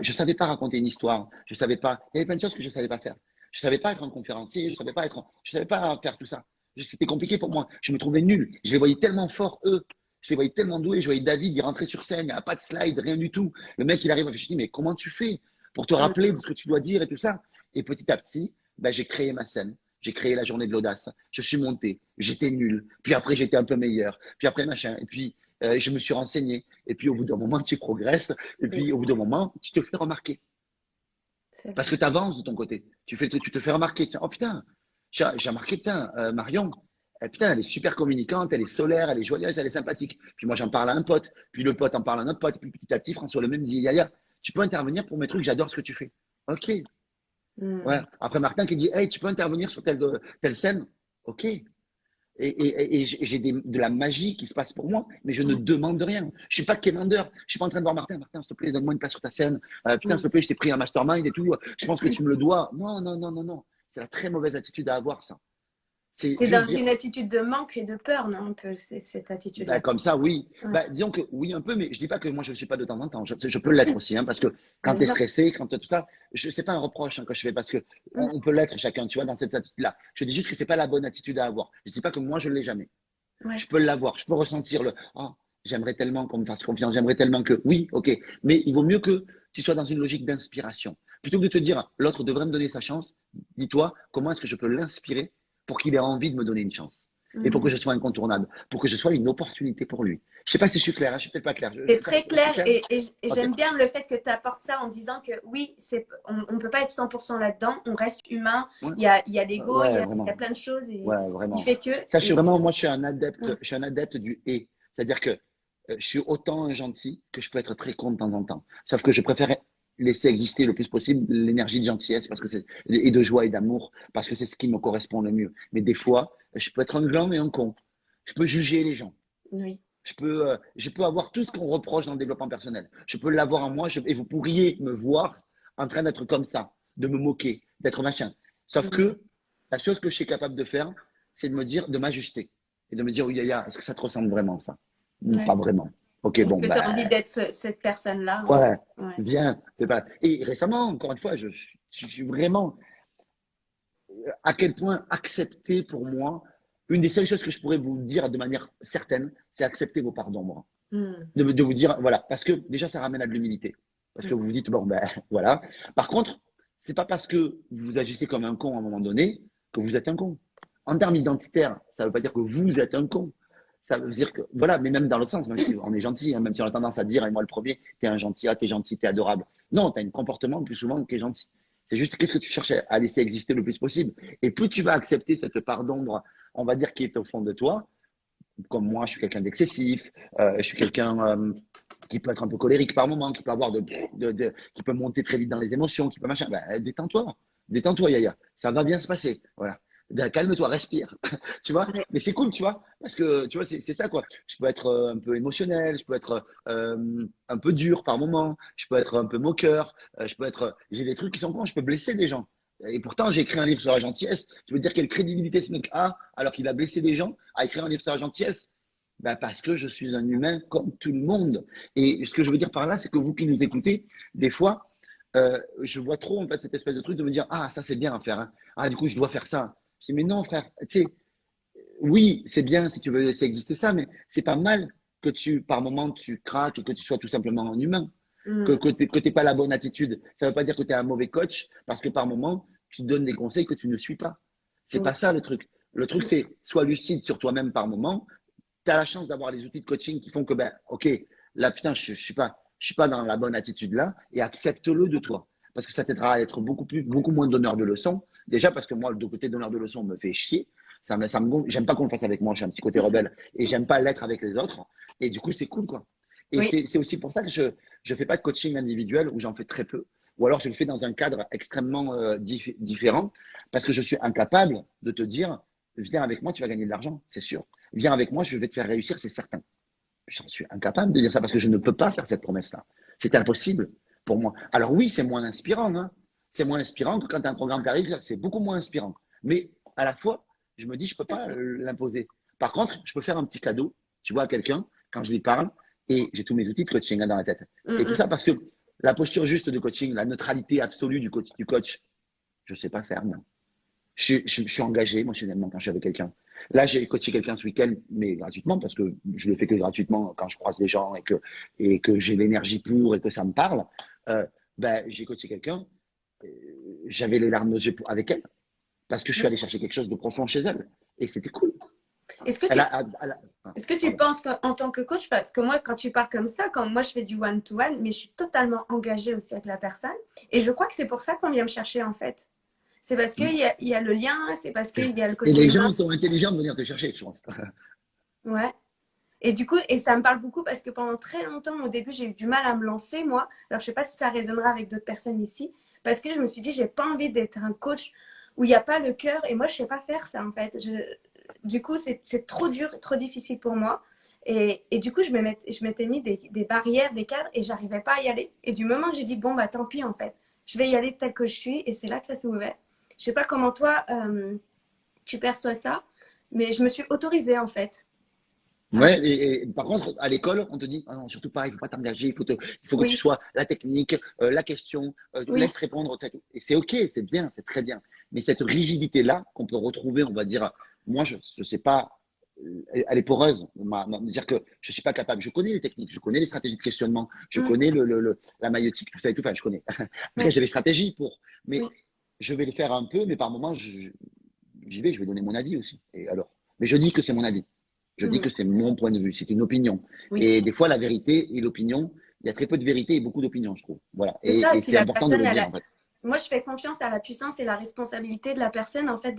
Je ne savais pas raconter une histoire. Je savais pas. Il y avait plein de choses que je ne savais pas faire. Je savais pas être un conférencier, je savais pas faire tout ça. C'était compliqué pour moi. Je me trouvais nul. Je les voyais tellement forts, eux. Je les voyais tellement doués. Je voyais David, il rentrait sur scène, il n'y a pas de slide, rien du tout. Le mec, il arrive, je me dis, mais comment tu fais pour te rappeler de ce que tu dois dire et tout ça? Et petit à petit, ben, j'ai créé ma scène. J'ai créé la journée de l'audace. Je suis monté. J'étais nul. Puis après, j'étais un peu meilleur. Puis après, machin. Et puis, je me suis renseigné. Et puis, au bout d'un moment, tu progresses. Et puis, au bout d'un moment, tu te fais remarquer. C'est Parce vrai. que tu avances de ton côté. Tu te fais remarquer. Tiens, oh putain, j'ai remarqué, putain, Marion, putain, elle est super communicante, elle est solaire, elle est joyeuse, elle est sympathique. Puis moi, j'en parle à un pote. Puis le pote en parle à un autre pote. Puis petit à petit, François le même dit, Yaya, tu peux intervenir pour mes trucs, j'adore ce que tu fais. Ok. Mm. Voilà. Après, Martin qui dit, hey, tu peux intervenir sur telle scène. Ok. Et j'ai de la magie qui se passe pour moi, mais je ne demande rien. Je suis pas quémandeur. Je suis pas en train de voir Martin. Martin, s'il te plaît, donne-moi une place sur ta scène. Putain, s'il Mm. te plaît, je t'ai pris un mastermind et tout. Je pense que tu me le dois. Non, non, non, non, non. C'est la très mauvaise attitude à avoir, ça. C'est C'est juste dans dire, une attitude de manque et de peur, non, un peu, cette bah, attitude-là. comme ça, oui. Ouais. Bah, disons que oui, un peu, mais je dis pas que moi, je ne suis pas de temps en temps. Je peux l'être aussi, hein, parce que quand Bien tu es sûr. stressé, quand tu tout ça, c'est pas un reproche hein, que je fais, parce que Mm. on peut l'être chacun, tu vois, dans cette attitude-là. Je dis juste que c'est pas la bonne attitude à avoir. Je dis pas que moi, je ne l'ai jamais. Ouais. Je peux l'avoir, je peux ressentir le ah, j'aimerais tellement qu'on me fasse confiance, j'aimerais tellement que oui, ok, mais il vaut mieux que tu sois dans une logique d'inspiration. Plutôt que de te dire l'autre devrait me donner sa chance, dis-toi comment est-ce que je peux l'inspirer pour qu'il ait envie de me donner une chance et pour que Mm. je sois incontournable, pour que je sois une opportunité pour lui. Je sais pas si je suis clair, hein, je suis peut-être pas clair. C'est très C'est clair clair? et Ok. j'aime bien le fait que tu apportes ça en disant que oui, on ne peut pas être 100% là-dedans, on reste humain, Ouais, il y a l'ego, ouais, il y a vraiment. plein de choses Ouais, qui vraiment. fait que. Ça, je suis Et, vraiment, moi, mm, je suis un adepte du et. C'est-à-dire que je suis autant un gentil que je peux être très con de temps en temps. Sauf que je préfère laisser exister le plus possible l'énergie de gentillesse parce que et de joie et d'amour parce que c'est ce qui me correspond le mieux. Mais des fois, je peux être un gland et un con. Je peux juger les gens. oui. Je peux avoir tout ce qu'on reproche dans le développement personnel. Je peux l'avoir en moi et vous pourriez me voir en train d'être comme ça, de me moquer, d'être machin. Sauf Mm, que la chose que je suis capable de faire, c'est de me dire, de m'ajuster et de me dire, oui, Yaya, est-ce que ça te ressemble vraiment ça? Pas ouais. vraiment. Ok, Est-ce bon, que tu as envie ben, d'être cette personne-là? ouais, Ouais. viens. C'est pas... Et récemment, encore une fois, je suis vraiment à quel point accepter pour moi, une des seules choses que je pourrais vous dire de manière certaine, c'est accepter vos parts d'ombre Mm, de vous dire, voilà, parce que déjà, ça ramène à de l'humilité. Parce que mm, vous vous dites, bon, ben voilà. Par contre, c'est pas parce que vous agissez comme un con à un moment donné que vous êtes un con. En termes identitaires, ça veut pas dire que vous êtes un con. Ça veut dire que, voilà, mais même dans l'autre sens, même si on est gentil, hein, même si on a tendance à dire, et moi le premier, t'es un gentil, ah, t'es gentil, t'es adorable. Non, t'as un comportement plus souvent qui est gentil. C'est juste qu'est-ce que tu cherches à laisser exister le plus possible. Et plus tu vas accepter cette part d'ombre, on va dire, qui est au fond de toi, comme moi, je suis quelqu'un d'excessif, je suis quelqu'un qui peut être un peu colérique par moment, qui peut avoir qui peut monter très vite dans les émotions, qui peut machin. Ben, détends-toi, Yaya. Ça va bien se passer. Voilà. Ben, calme-toi, respire. Tu vois? ouais. Mais c'est cool, tu vois? Parce que, tu vois, c'est ça, quoi. Je peux être un peu émotionnel, je peux être un peu dur par moment, je peux être un peu moqueur, j'ai des trucs qui sont cons, je peux blesser des gens. Et pourtant, j'ai écrit un livre sur la gentillesse. Tu veux dire quelle crédibilité ce mec a alors qu'il a blessé des gens à écrire un livre sur la gentillesse? Ben parce que je suis un humain comme tout le monde. Et ce que je veux dire par là, c'est que vous qui nous écoutez, des fois, je vois trop en fait cette espèce de truc de me dire ah ça c'est bien à faire. Hein. Ah du coup je dois faire ça. Je dis mais non frère, tu sais, oui c'est bien si tu veux laisser exister ça, mais c'est pas mal que par moment tu craques et que tu sois tout simplement un humain Mm, que t'aies pas la bonne attitude. Ça veut pas dire que tu es un mauvais coach parce que par moment, tu donnes des conseils que tu ne suis pas. C'est pas oui. ça le truc. Le truc, c'est sois lucide sur toi-même par moment. Tu as la chance d'avoir les outils de coaching qui font que, ben, ok, là, putain, je suis pas dans la bonne attitude là et accepte-le de toi. Parce que ça t'aidera à être beaucoup moins donneur de leçons. Déjà, parce que moi, le côté donneur de leçons me fait chier. J'aime pas qu'on le fasse avec moi. J'ai un petit côté rebelle et j'aime pas l'être avec les autres. Et du coup, c'est cool, quoi. Et Oui. c'est aussi pour ça que je fais pas de coaching individuel ou j'en fais très peu. Ou alors je le fais dans un cadre extrêmement différent parce que je suis incapable de te dire viens avec moi, tu vas gagner de l'argent, c'est sûr. Viens avec moi, je vais te faire réussir, c'est certain. J'en suis incapable de dire ça parce que je ne peux pas faire cette promesse-là. C'est impossible pour moi. Alors oui, c'est moins inspirant. Hein. C'est moins inspirant que quand tu as un programme qui arrive, c'est beaucoup moins inspirant. Mais à la fois, je me dis, je ne peux C'est pas sûr. l'imposer. Par contre, je peux faire un petit cadeau, tu vois, à quelqu'un, quand je lui parle, et j'ai tous mes outils de coaching hein, dans la tête. Mm, Et tout mm, ça parce que la posture juste de coaching, la neutralité absolue du coach Je sais pas faire, moi. Je suis engagé émotionnellement quand je suis avec quelqu'un. Là, j'ai coaché quelqu'un ce week-end, mais gratuitement, parce que je le fais que gratuitement quand je croise des gens et que j'ai l'énergie pour et que ça me parle. Euh, ben, j'ai coaché quelqu'un, euh, j'avais les larmes aux yeux avec elle, parce que je suis allé chercher quelque chose de profond chez elle. Et c'était cool. Est-ce que Elle tu, a, ah, est-ce que tu pardon. penses qu'en tant que coach, parce que moi, quand tu parles comme ça, quand moi je fais du one-to-one, mais je suis totalement engagée aussi avec la personne, et je crois que c'est pour ça qu'on vient me chercher en fait. C'est parce qu'il y a le lien, c'est parce qu'il y a le Et côté les humain. gens sont intelligents de venir te chercher, je pense. Ouais. Et du coup, et ça me parle beaucoup parce que pendant très longtemps, au début, j'ai eu du mal à me lancer, moi. Alors, je sais pas si ça résonnera avec d'autres personnes ici, parce que je me suis dit, j'ai pas envie d'être un coach où il n'y a pas le cœur, et moi, je sais pas faire ça, en fait. Du coup, c'est trop dur, trop difficile pour moi. Et du coup, je m'étais mis des barrières, des cadres, et j'arrivais pas à y aller. Et du moment que j'ai dit, bon, bah tant pis, en fait, je vais y aller tel que je suis, et c'est là que ça s'est ouvert. Je sais pas comment toi, tu perçois ça, mais je me suis autorisée, en fait. à- Ouais, et par contre, à l'école, on te dit, ah non, surtout pas, il faut pas t'engager, il faut que tu Oui, sois la technique, la question, oui. laisse répondre, etc. Et c'est OK, c'est bien, c'est très bien. Mais cette rigidité-là qu'on peut retrouver, on va dire, moi, je sais pas, elle est poreuse, dire que je suis pas capable. Je connais les techniques, je connais les stratégies de questionnement, je Mm. connais la maïotique, tout ça et tout, enfin, je connais. Après, Ouais, j'ai les stratégies pour, mais oui. je vais les faire un peu, mais par moments, j'y vais, je vais donner mon avis aussi. Et alors, mais je dis que c'est mon avis. Je dis Mhm. que c'est mon point de vue, c'est une opinion. Oui. Et des fois, la vérité et l'opinion, il y a très peu de vérité et beaucoup d'opinion, je trouve. Voilà. C'est ça. Et Et puis c'est la important de personne, le dire, en fait. moi, je fais confiance à la puissance et la responsabilité de la personne. En fait,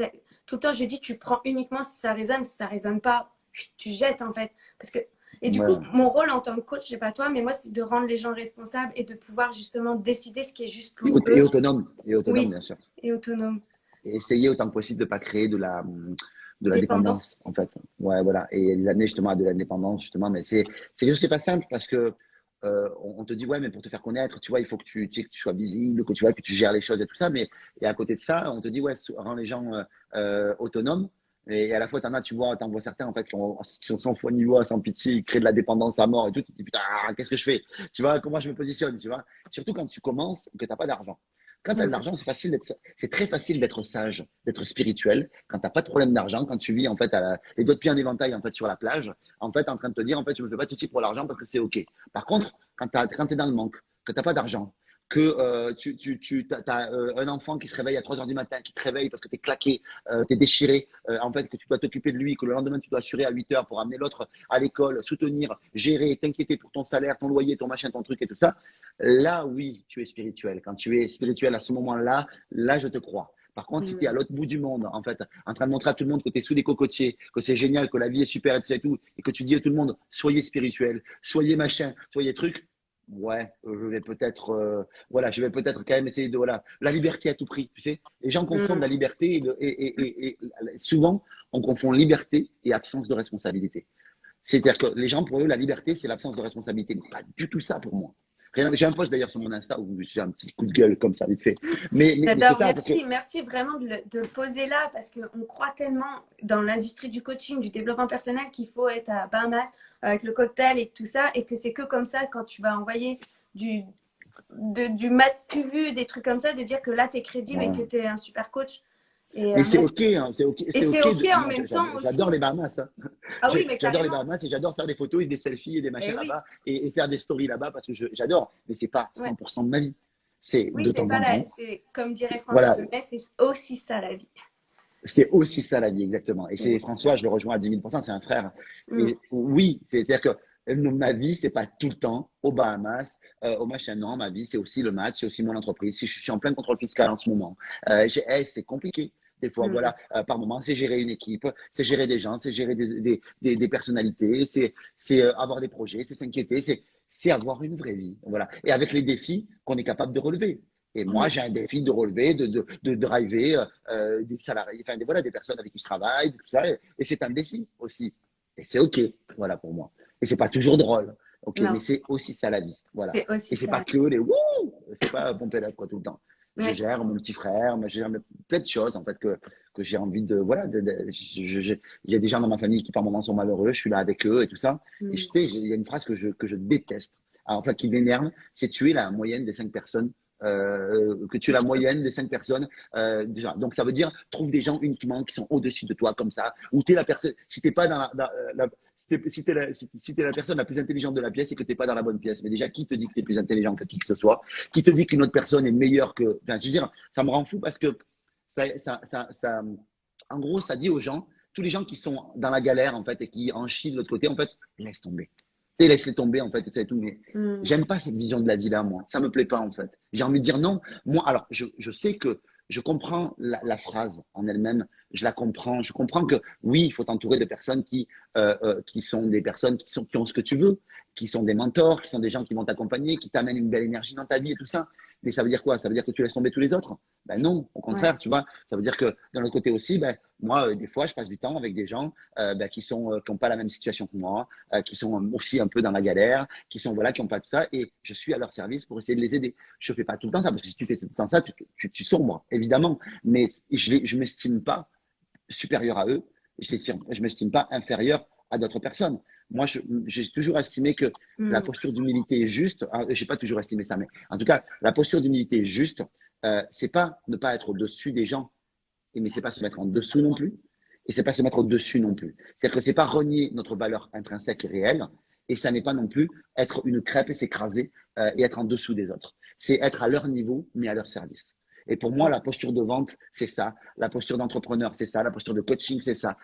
tout le temps, je dis, tu prends uniquement si ça résonne pas, tu jettes, en fait. Parce que... Et du coup, Ouais. mon rôle en tant que coach, je sais pas toi, mais moi, c'est de rendre les gens responsables et de pouvoir justement décider ce qui est juste pour eux. Et autonome, Oui, bien sûr. et autonome. Et essayer autant que possible de ne pas créer de la Dépendance. dépendance, en fait. Ouais, voilà. Et l'amener justement à de l'indépendance, justement. Mais c'est juste, c'est pas simple parce que on te dit, ouais, mais pour te faire connaître, tu vois, il faut que tu sais, que tu sois visible, que tu vois, que tu gères les choses et tout ça. Mais et à côté de ça, on te dit, ouais, rends les gens autonomes. Et à la fois, tu vois, t'en vois certains, en fait, qui sont sans foi ni loi, sans pitié, ils créent de la dépendance à mort et tout. Tu te dis, putain, qu'est-ce que je fais? Tu vois, comment je me positionne, tu vois? Surtout quand tu commences et que t'as pas d'argent. Quand tu as de Mhm. l'argent, c'est très facile d'être sage, d'être spirituel. Quand tu n'as pas de problème d'argent, quand tu vis en fait les doigts de pied en éventail en fait sur la plage, en fait en train de te dire en fait je me fais pas de soucis pour l'argent parce que c'est ok. Par contre, quand tu es dans le manque, que tu n'as pas d'argent, que tu as, un enfant qui se réveille à 3 heures du matin, qui te réveille parce que tu es claqué, tu es déchiré, en fait, que tu dois t'occuper de lui, que le lendemain tu dois assurer à 8 heures pour amener l'autre à l'école, soutenir, gérer, t'inquiéter pour ton salaire, ton loyer, ton machin, ton truc et tout ça, là, oui, tu es spirituel. Quand tu es spirituel à ce moment-là, là, je te crois. Par contre, si tu es à Mhm. l'autre bout du monde, en fait, en train de montrer à tout le monde que tu es sous des cocotiers, que c'est génial, que la vie est super, et tout, et que tu dis à tout le monde, soyez spirituel, soyez machin, soyez truc, ouais, je vais peut-être, voilà, je vais peut-être quand même essayer de, voilà, la liberté à tout prix, tu sais. Les gens confondent Mhm. la liberté et souvent, on confond liberté et absence de responsabilité. C'est-à-dire que les gens, pour eux, la liberté, c'est l'absence de responsabilité. Mais pas du tout ça pour moi. J'ai un post d'ailleurs sur mon Insta où j'ai un petit coup de gueule comme ça, vite fait. Mais c'est J'adore, ça, parce que merci, merci vraiment de le poser là parce qu'on croit tellement dans l'industrie du coaching, du développement personnel qu'il faut être à Bahamas avec le cocktail et tout ça et que c'est que comme ça quand tu vas envoyer du, du mat vu, des trucs comme ça, de dire que là tu es crédible et que ouais. tu es un super coach. Et Mais c'est merci. OK, hein, Et c'est c'est OK. OK en Moi, même temps j'adore aussi. les Bahamas. Hein. Ah oui, mais J'adore les carrément. Bahamas et j'adore faire des photos et des selfies et des Et machins oui, là-bas et faire des stories là-bas parce que j'adore. Mais c'est pas ouais. 100% de ma vie. C'est Oui, de c'est temps pas en là, temps. c'est comme dirait François Voilà, Lemay, c'est aussi ça la vie. c'est aussi ça la vie, exactement. Et C'est c'est aussi ça. François, je le rejoins à 10 000%, c'est un frère. Mm. Et oui, c'est-à-dire que ma vie, c'est pas tout le temps aux Bahamas, au machin. Non, ma vie, c'est aussi le match, c'est aussi mon entreprise. Si je suis en plein contrôle fiscal en ce moment, c'est compliqué. Des fois, Mm. voilà, par moment, c'est gérer une équipe, c'est gérer des gens, c'est gérer des personnalités, c'est avoir des projets, c'est s'inquiéter, c'est avoir une vraie vie. Voilà. Et avec les défis qu'on est capable de relever. Et moi, Mm. j'ai un défi de relever, de driver des salariés, enfin, voilà, des personnes avec qui je travaille, tout ça. Et c'est un défi aussi. Et c'est OK, voilà, pour moi. Et c'est pas toujours drôle. OK, mais Non, c'est aussi ça la vie. Voilà. c'est aussi Et c'est ça. pas que les wouh, c'est pas pomper l'œuf, quoi, tout le temps. Je Ouais. gère mon petit frère, je gère plein de choses, en fait, que j'ai envie de, voilà, il y a des gens dans ma famille qui, par moments, sont malheureux, je suis là avec eux et tout ça. Et Mm. il y a une phrase que je déteste, enfin, qui m'énerve, c'est tuer la moyenne des 5 personnes que tu es la moyenne des 5 personnes. Déjà. Donc, ça veut dire, trouve des gens uniquement qui sont au-dessus de toi, comme ça, ou tu es la personne, si tu n'es pas dans si t'es la personne la plus intelligente de la pièce et que tu n'es pas dans la bonne pièce. Mais déjà, qui te dit que tu es plus intelligent que qui que ce soit? Qui te dit qu'une autre personne est meilleure que. Enfin, je veux dire, ça me rend fou parce que en gros, ça dit aux gens, tous les gens qui sont dans la galère, en fait, et qui en chient de l'autre côté, en fait, laisse tomber. Tu sais, laisse-les tomber, en fait, et c'est tout. Mais Mm. j'aime pas cette vision de la vie-là, moi. Ça me plaît pas, en fait. J'ai envie de dire non. Moi, alors, je sais que je comprends la phrase en elle-même. Je la comprends. Je comprends que oui, il faut t'entourer de personnes qui sont des personnes qui ont ce que tu veux, qui sont des mentors, qui sont des gens qui vont t'accompagner, qui t'amènent une belle énergie dans ta vie et tout ça. Mais ça veut dire quoi? Ça veut dire que tu laisses tomber tous les autres? Ben non, au Ouais. contraire, tu vois. Ça veut dire que d'un autre côté aussi, ben, moi, des fois, je passe du temps avec des gens ben, qui n'ont pas la même situation que moi, qui sont aussi un peu dans la galère, qui sont voilà, qui n'ont pas tout ça, et je suis à leur service pour essayer de les aider. Je fais pas tout le temps ça, parce que si tu fais tout le temps ça, tu sombres, évidemment. Mais je m'estime pas supérieur à eux, je m'estime pas inférieur à d'autres personnes. Moi, j'ai toujours estimé que la Mm. posture d'humilité est juste. J'ai pas toujours estimé ça, mais en tout cas, la posture d'humilité est juste. C'est pas ne pas être au-dessus des gens, mais c'est pas se mettre en dessous non plus, et c'est pas se mettre au-dessus non plus. C'est-à-dire que c'est pas renier notre valeur intrinsèque et réelle, et ça n'est pas non plus être une crêpe et s'écraser et être en dessous des autres. C'est être à leur niveau, mais à leur service. Et pour moi, la posture de vente, c'est ça. La posture d'entrepreneur, c'est ça. La posture de coaching, c'est ça.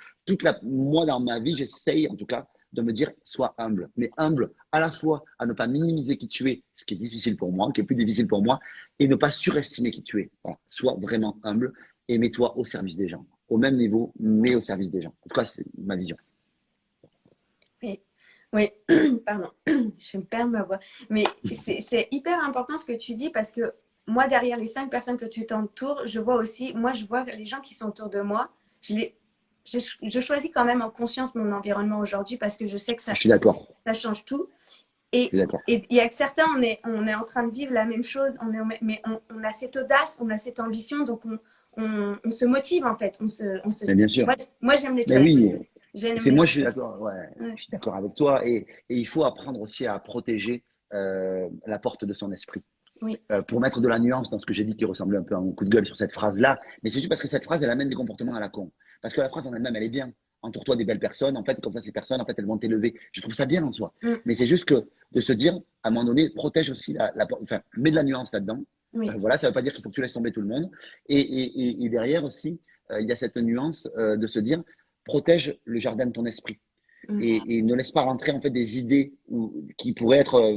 Moi, dans ma vie, j'essaye, en tout cas, de me dire, sois humble. Mais humble, à la fois, à ne pas minimiser qui tu es, ce qui est difficile pour moi, qui est plus difficile pour moi, et ne pas surestimer qui tu es. Voilà. Sois vraiment humble et mets-toi au service des gens. Au même niveau, mais au service des gens. En tout cas, c'est ma vision. Oui, oui, pardon, je me perds ma voix. Mais c'est hyper important ce que tu dis parce que moi, derrière les 5 personnes que tu t'entoures, je vois aussi, moi, je vois les gens qui sont autour de moi. Je, les, je choisis quand même en conscience mon environnement aujourd'hui parce que je sais que Je suis d'accord. ça change tout. Je suis Et d'accord. il y a que certains, on est en train de vivre la même chose, mais on a cette audace, on a cette ambition, donc on se motive en fait. Mais bien sûr. Moi j'aime les Mais challenges. oui, J'aime les moi, je suis challenges. d'accord. Ouais, Ouais. je suis d'accord avec toi. Et il faut apprendre aussi à protéger la porte de son esprit. Oui, Pour mettre de la nuance dans ce que j'ai dit qui ressemblait un peu à un coup de gueule sur cette phrase-là. Mais c'est juste parce que cette phrase, elle amène des comportements à la con. Parce que la phrase en elle-même, elle est bien. Entoure-toi des belles personnes. En fait, comme ça, ces personnes, en fait, elles vont t'élever. Je trouve ça bien en soi. mm, Mais c'est juste que de se dire, à un moment donné, protège aussi enfin, mets de la nuance là-dedans. oui. Voilà, ça ne veut pas dire qu'il faut que tu laisses tomber tout le monde. Et derrière aussi, il y a cette nuance de se dire, protège le jardin de ton esprit. Mm. Et ne laisse pas rentrer en fait des idées qui pourraient être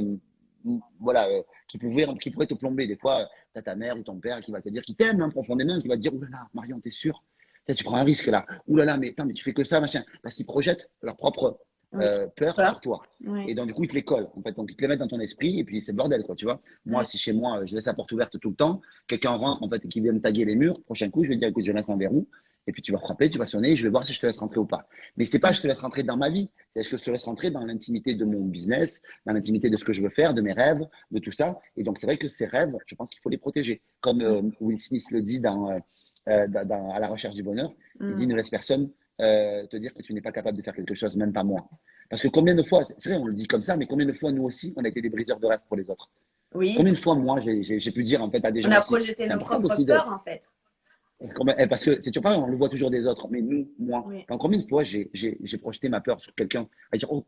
voilà qui pourraient te plomber des fois. Tu as ta mère ou ton père qui va te dire qui t'aime hein, profondément, qui va te dire ouh là là Marion, t'es sûr, tu prends un risque là, ouh là là mais attends, mais tu fais que ça machin, parce qu'ils projettent leur propre Oui. peur sur Peur. toi. Oui. Et donc, du coup, ils te les collent, en fait. Donc, ils te les mettent dans ton esprit, et puis c'est le bordel, quoi, tu vois. Moi, Oui. si chez moi, je laisse la porte ouverte tout le temps, quelqu'un rentre, en fait, et qui vient me taguer les murs, prochain coup, je vais dire, écoute, je vais mettre un verrou, et puis tu vas frapper, tu vas sonner, et je vais voir si je te laisse rentrer ou pas. Mais c'est pas je te laisse rentrer dans ma vie, c'est est-ce que je te laisse rentrer dans l'intimité de mon business, dans l'intimité de ce que je veux faire, de mes rêves, de tout ça. Et donc, c'est vrai que ces rêves, je pense qu'il faut les protéger. Comme Will Smith le dit À la recherche du bonheur, il dit, Mm. ne laisse personne te dire que tu n'es pas capable de faire quelque chose, même pas moi. Parce que combien de fois, c'est vrai, on le dit comme ça, mais combien de fois, nous aussi, on a été des briseurs de rêves pour les autres. Oui. Combien de fois, moi, j'ai pu dire en fait à des On gens a aussi, projeté c'est nos important propres aussi de. peurs en fait. Parce que c'est toujours pareil, on le voit toujours des autres, mais nous, moi, Oui. quand combien de fois j'ai projeté ma peur sur quelqu'un, à dire, oh,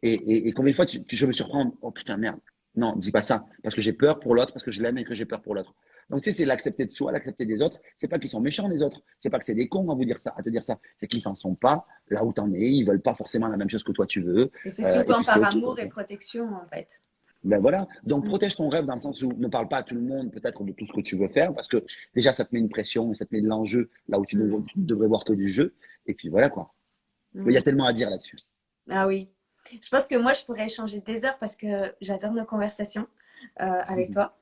et combien de fois je me surprends, oh putain, merde. Non, dis pas ça, parce que j'ai peur pour l'autre, parce que je l'aime et que j'ai peur pour l'autre. Donc, tu sais, c'est l'accepter de soi, l'accepter des autres. C'est pas qu'ils sont méchants, les autres. C'est pas que c'est des cons à vous dire ça, à te dire ça. C'est qu'ils s'en sont pas là où t'en es. Ils veulent pas forcément la même chose que toi tu veux. Et c'est Et souvent puis, c'est par OK, quoi. amour et protection en fait. Ben voilà. Donc, Mm. protège ton rêve dans le sens où ne parle pas à tout le monde, peut-être, de tout ce que tu veux faire, parce que déjà, ça te met une pression et ça te met de l'enjeu là où Mm. tu devrais voir que du jeu. Et puis, voilà, quoi. Il y Mm. a tellement à dire là-dessus. Ah oui. Je pense que moi, je pourrais échanger des heures parce que j'adore nos conversations avec toi.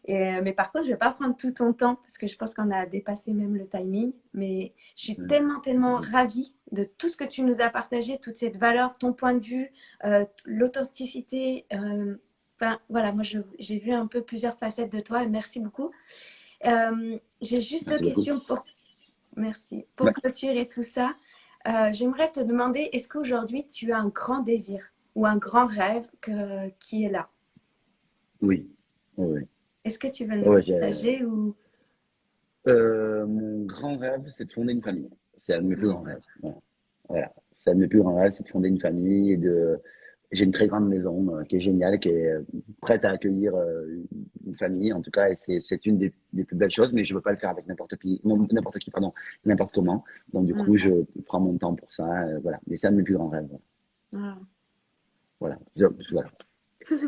Mais par contre, je ne vais pas prendre tout ton temps parce que je pense qu'on a dépassé même le timing. Mais je suis tellement, tellement ravie de tout ce que tu nous as partagé, toute cette valeur, ton point de vue, l'authenticité. Enfin, voilà, moi, j'ai vu un peu plusieurs facettes de toi et merci beaucoup. J'ai juste deux Merci beaucoup. questions merci. Pour Ouais. clôturer tout ça. J'aimerais te demander, est-ce qu'aujourd'hui tu as un grand désir ou un grand rêve qui est là? Oui. Oui. Oui. Est-ce que tu veux nous Ouais, partager ou... mon grand rêve, c'est de fonder une famille. C'est un de mes plus grands Ouais. rêves. Voilà. C'est un de mes plus grands rêves, c'est de fonder une famille et de. J'ai une très grande maison qui est géniale, qui est prête à accueillir une famille, en tout cas, et c'est une des plus belles choses, mais je ne veux pas le faire avec n'importe qui, non, n'importe qui, pardon, n'importe comment. Donc, du coup, je Mhm. prends mon temps pour ça, voilà. Mais c'est un de mes plus grands rêves. Ah. Voilà. Voilà.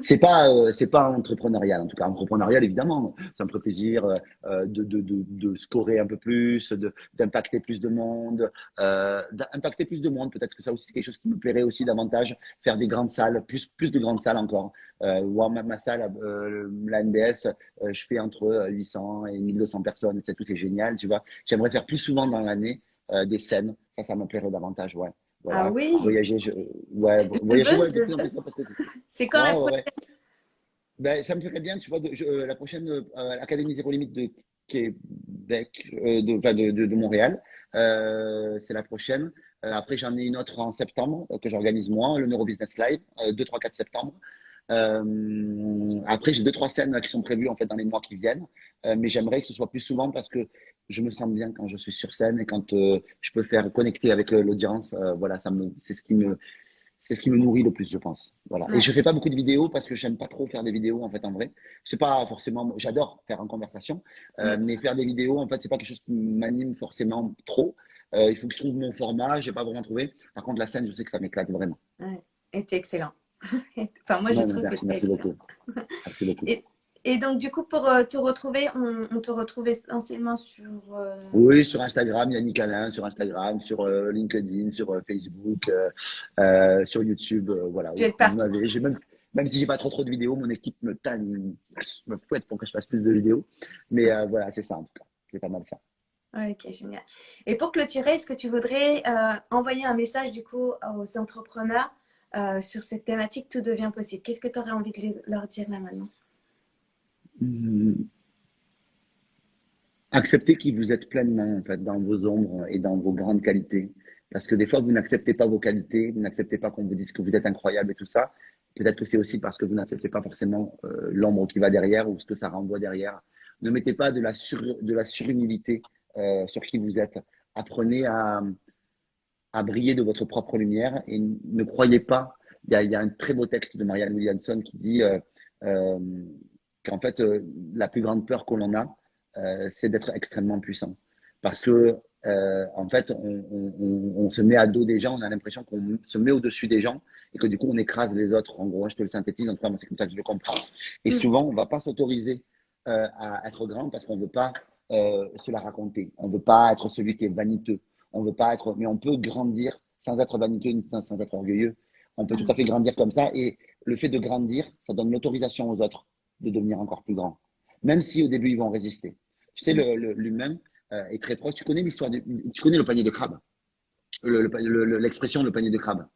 C'est pas entrepreneurial, en tout cas. Entrepreneurial, évidemment, ça me ferait plaisir de scorer un peu plus, d'impacter plus de monde, d'impacter plus de monde. Peut-être que ça aussi, c'est quelque chose qui me plairait aussi davantage, faire des grandes salles, plus de grandes salles encore. Moi, ma salle, la NBS, je fais entre 800 et 1200 personnes, c'est tout, c'est génial, tu vois. J'aimerais faire plus souvent dans l'année des scènes, ça me plairait davantage, ouais. Ah Voilà, oui, voyager, ouais, je voyager, veux, ouais, je de plus en veux. plus, ça, parce que C'est quand la ouais, ouais, prochaine? ouais. Ben, ça me plairait bien, tu vois, la prochaine Académie Zéro Limite de Québec, enfin, de Montréal, c'est la prochaine. Après, j'en ai une autre en septembre que j'organise moi, le Neuro Business Live, 2, 3, 4 septembre. Après, j'ai deux, trois scènes là, qui sont prévues en fait dans les mois qui viennent, mais j'aimerais que ce soit plus souvent parce que je me sens bien quand je suis sur scène et quand je peux faire connecter avec l'audience. Voilà, c'est ce qui me nourrit le plus, je pense. Voilà. Et Ouais. je fais pas beaucoup de vidéos parce que j'aime pas trop faire des vidéos en fait en vrai. C'est pas forcément. J'adore faire en conversation, Mm. mais faire des vidéos en fait c'est pas quelque chose qui m'anime forcément trop. Il faut que je trouve mon format. J'ai pas vraiment trouvé. Par contre la scène, je sais que ça m'éclate vraiment. Ouais. Et t'es excellent. Enfin, moi, je Non, mais trouve que merci, t'es merci excellent. beaucoup. Merci beaucoup. Et, et donc, du coup, pour te retrouver, on te retrouve essentiellement sur... Oui, sur Instagram, Yannick Alain, sur Instagram, sur LinkedIn, sur Facebook, sur YouTube, voilà. Tu es Vous partout. m'avez, même si j'ai pas trop de vidéos, mon équipe me tanne, me fouette pour que je fasse plus de vidéos. Mais voilà, c'est ça en tout cas. C'est pas mal ça. Ok, génial. Et pour clôturer, est-ce que tu voudrais envoyer un message du coup aux entrepreneurs sur cette thématique Tout devient possible? Qu'est-ce que tu aurais envie de leur dire là maintenant? Hum, Acceptez qui vous êtes pleinement en fait dans vos ombres et dans vos grandes qualités. Parce que des fois, vous n'acceptez pas vos qualités, vous n'acceptez pas qu'on vous dise que vous êtes incroyable et tout ça. Peut-être que c'est aussi parce que vous n'acceptez pas forcément l'ombre qui va derrière ou ce que ça renvoie derrière. Ne mettez pas de la surhumilité sur qui vous êtes. Apprenez à briller de votre propre lumière et ne croyez pas. Il y a un très beau texte de Marianne Williamson qui dit euh, qu'en fait, la plus grande peur que l'on a, c'est d'être extrêmement puissant. Parce que, en fait, on se met à dos des gens, on a l'impression qu'on se met au-dessus des gens et que du coup, on écrase les autres. En gros, je te le synthétise, en tout cas, moi, c'est comme ça que je le comprends. Et Mm. souvent, on ne va pas s'autoriser à être grand parce qu'on ne veut pas se la raconter. On ne veut pas être celui qui est vaniteux. On veut pas être, mais on peut grandir sans être vaniteux, ni sans être orgueilleux. On peut tout à Mm. fait grandir comme ça. Et le fait de grandir, ça donne l'autorisation aux autres de devenir encore plus grands. Même si au début, ils vont résister. Tu sais, Mm. l'humain est très proche. Tu connais l'histoire tu connais le panier de crabe. L'expression le panier de crabe.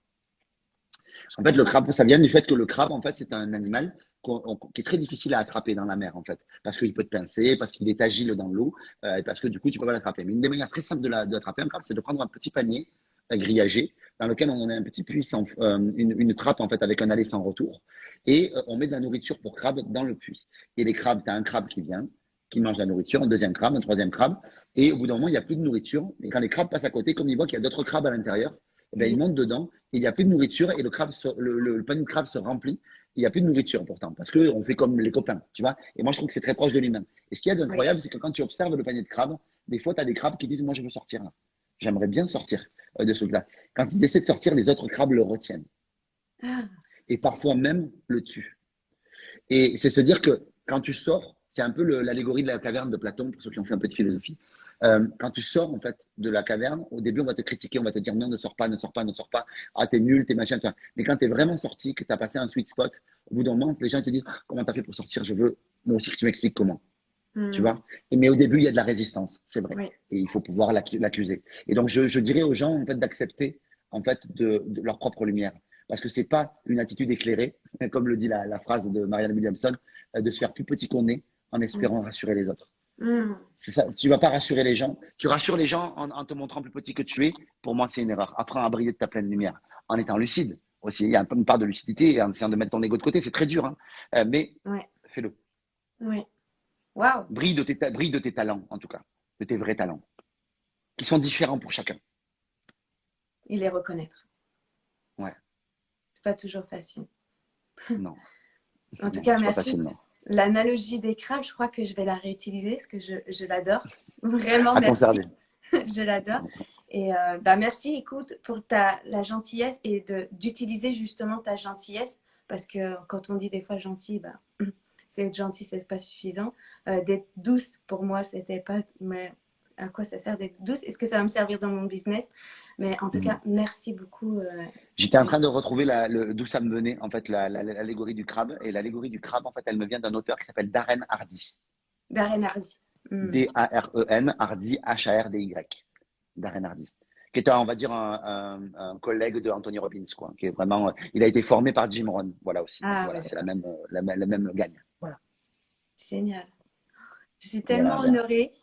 Je En fait, connais le pas. crabe, ça vient du fait que le crabe, en fait, c'est un animal qui est très difficile à attraper dans la mer, en fait. Parce qu'il peut te pincer, parce qu'il est agile dans l'eau, et parce que du coup, tu peux pas l'attraper. Mais une des manières très simples de l'attraper un crabe, c'est de prendre un petit panier grillagé dans lequel on a un petit puits, une trappe, en fait, avec un aller sans retour. Et on met de la nourriture pour crabe dans le puits. Et les crabes, tu as un crabe qui vient, qui mange la nourriture, un deuxième crabe, un troisième crabe. Et au bout d'un moment, il n'y a plus de nourriture. Et quand les crabes passent à côté, comme ils voient qu'il y a d'autres crabes à l'intérieur, eh ben, ils Oui. montent dedans et il n'y a plus de nourriture et le panier de crabe se remplit. Il n'y a plus de nourriture pourtant parce qu'on fait comme les copains, tu vois. Et moi, je trouve que c'est très proche de l'humain. Et ce qu'il y a Oui. d'incroyable, c'est que quand tu observes le panier de crabe, des fois, tu as des crabes qui disent, moi, je veux sortir là. J'aimerais bien sortir de ce truc-là. Quand ils essaient de sortir, les autres crabes le retiennent Ah, et parfois même le tuent. Et c'est se dire que quand tu sors, c'est un peu l'allégorie de la caverne de Platon, pour ceux qui ont fait un peu de philosophie. Quand tu sors en fait de la caverne, au début on va te critiquer, on va te dire non, ne sors pas, ne sors pas, ne sors pas, ah t'es nul, t'es machin, enfin. Mais quand t'es vraiment sorti, que t'as passé un sweet spot, au bout d'un moment, les gens te disent comment t'as fait pour sortir, je veux moi aussi que tu m'expliques comment, tu mm. vois. Mais au début il y a de la résistance, c'est vrai, Oui. et il faut pouvoir l'accuser. Et donc je dirais aux gens en fait d'accepter en fait de leur propre lumière, parce que c'est pas une attitude éclairée, comme le dit la phrase de Marianne Williamson, de se faire plus petit qu'on est en Mm. espérant rassurer les autres. Mm. C'est ça. Tu vas pas rassurer les gens. Tu rassures les gens en te montrant plus petit que tu es. Pour moi, c'est une erreur. Apprends à briller de ta pleine lumière en étant lucide aussi. Il y a une part de lucidité et en essayant de mettre ton ego de côté. C'est très dur, hein. Mais Ouais. fais-le. Ouais. Waouh, Brille de tes talents, en tout cas, de tes vrais talents, qui sont différents pour chacun. et les reconnaître. Ouais, C'est pas toujours facile. non, En tout non, cas, c'est pas merci. facile, non. L'analogie des crabes, je crois que je vais la réutiliser parce que je l'adore. Vraiment, À merci. conserver. Je l'adore. Et bah, merci, écoute, pour la gentillesse et d'utiliser justement ta gentillesse. Parce que quand on dit des fois gentil, bah, c'est être gentil, c'est pas suffisant. D'être douce, pour moi, c'était pas. Mais à quoi ça sert d'être douce? Est-ce que ça va me servir dans mon business? Mais en tout Mhm. cas, merci beaucoup. J'étais en train de retrouver d'où ça me venait, en fait, l'allégorie du crabe. Et l'allégorie du crabe, en fait, elle me vient d'un auteur qui s'appelle Darren Hardy. Darren Hardy. Daren, Hardy, Hardy. Darren Hardy. Qui est, on va dire, un collègue de Anthony Robbins, quoi. Qui est vraiment, il a été formé par Jim Rohn, voilà aussi. Donc Ah ouais, voilà, c'est d'accord. la même gagne. Voilà. Génial. Je suis tellement Voilà, ben, honorée.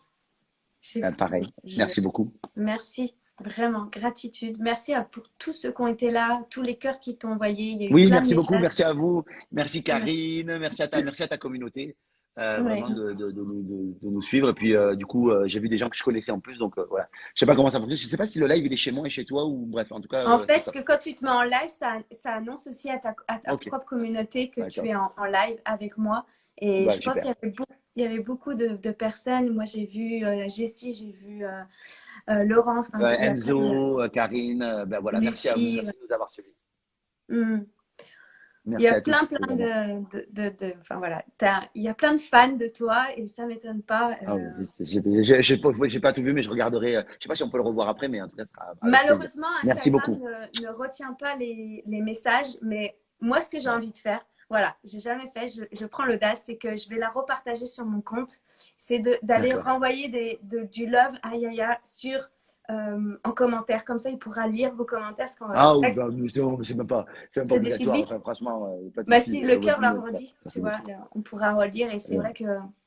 Je, pareil. je- Merci beaucoup. Merci, vraiment, gratitude. Merci pour tous ceux qui ont été là, tous les cœurs qui t'ont envoyé. Il y a eu Oui, plein de merci beaucoup. messages. Merci à vous. Merci Ouais, Karine. Merci à ta communauté. ouais. Vraiment de nous suivre. Et puis, du coup, j'ai vu des gens que je connaissais en plus. Donc, voilà. Je sais pas comment ça fonctionne. Je sais pas si le live, il est chez moi et chez toi ou bref. En tout cas, En c'est fait, top. que quand tu te mets en live, ça annonce aussi à ta Ok. propre communauté que tu D'accord. es en live avec moi. Et Bah, je pense super. il y avait beaucoup de personnes. Moi, j'ai vu Jessie, j'ai vu Laurence. Enfin, il y a plein de Enzo, Karine, ben voilà. Merci à vous. Lucie. Merci de nous avoir suivis. Hmm. Il y Merci a à plein, tous, plein vraiment. enfin voilà, il y a plein de fans de toi et ça m'étonne pas. Ah, j'ai pas tout vu, mais je regarderai. Je sais pas si on peut le revoir après, mais en tout cas, ce sera avec plaisir. Malheureusement, Merci Instagram beaucoup. ne retient pas les messages, mais moi, ce que j'ai Ouais, envie de faire, voilà, j'ai jamais fait, je prends l'audace, c'est que je vais la repartager sur mon compte, c'est d'aller d'accord. renvoyer du love à Yaya en commentaire, comme ça il pourra lire vos commentaires, parce Ah, c'est vrai que bah, mais c'est même pas ça défile obligatoire. vite. Enfin, franchement, pas de Bah, souci. si le cœur leur Voilà. redit, tu Merci vois, beaucoup. on pourra relire et c'est Euh, vrai que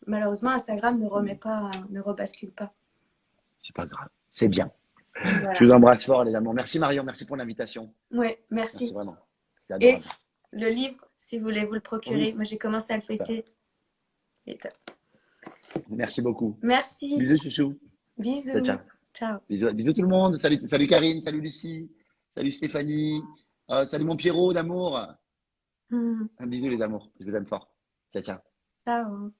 malheureusement Instagram ne remet pas, ne rebascule pas. C'est pas grave. C'est bien. Je Voilà. vous embrasse fort, les amours. Merci, Marion. Merci pour l'invitation. Ouais, Merci merci. vraiment. C'est Et adorable. le livre, si vous voulez vous le procurer, Oui, moi j'ai commencé à le c'est ça. feuilleter. Et top. Merci beaucoup. Merci. Bisous, chouchou. Ciao, Bisous. ciao. Ciao. Bisous tout le monde. Salut Karine. Salut Lucie. Salut Stéphanie. Salut mon Pierrot d'amour. Hmm. Un bisou, les amours. Je vous aime fort. Ciao, ciao. Ciao.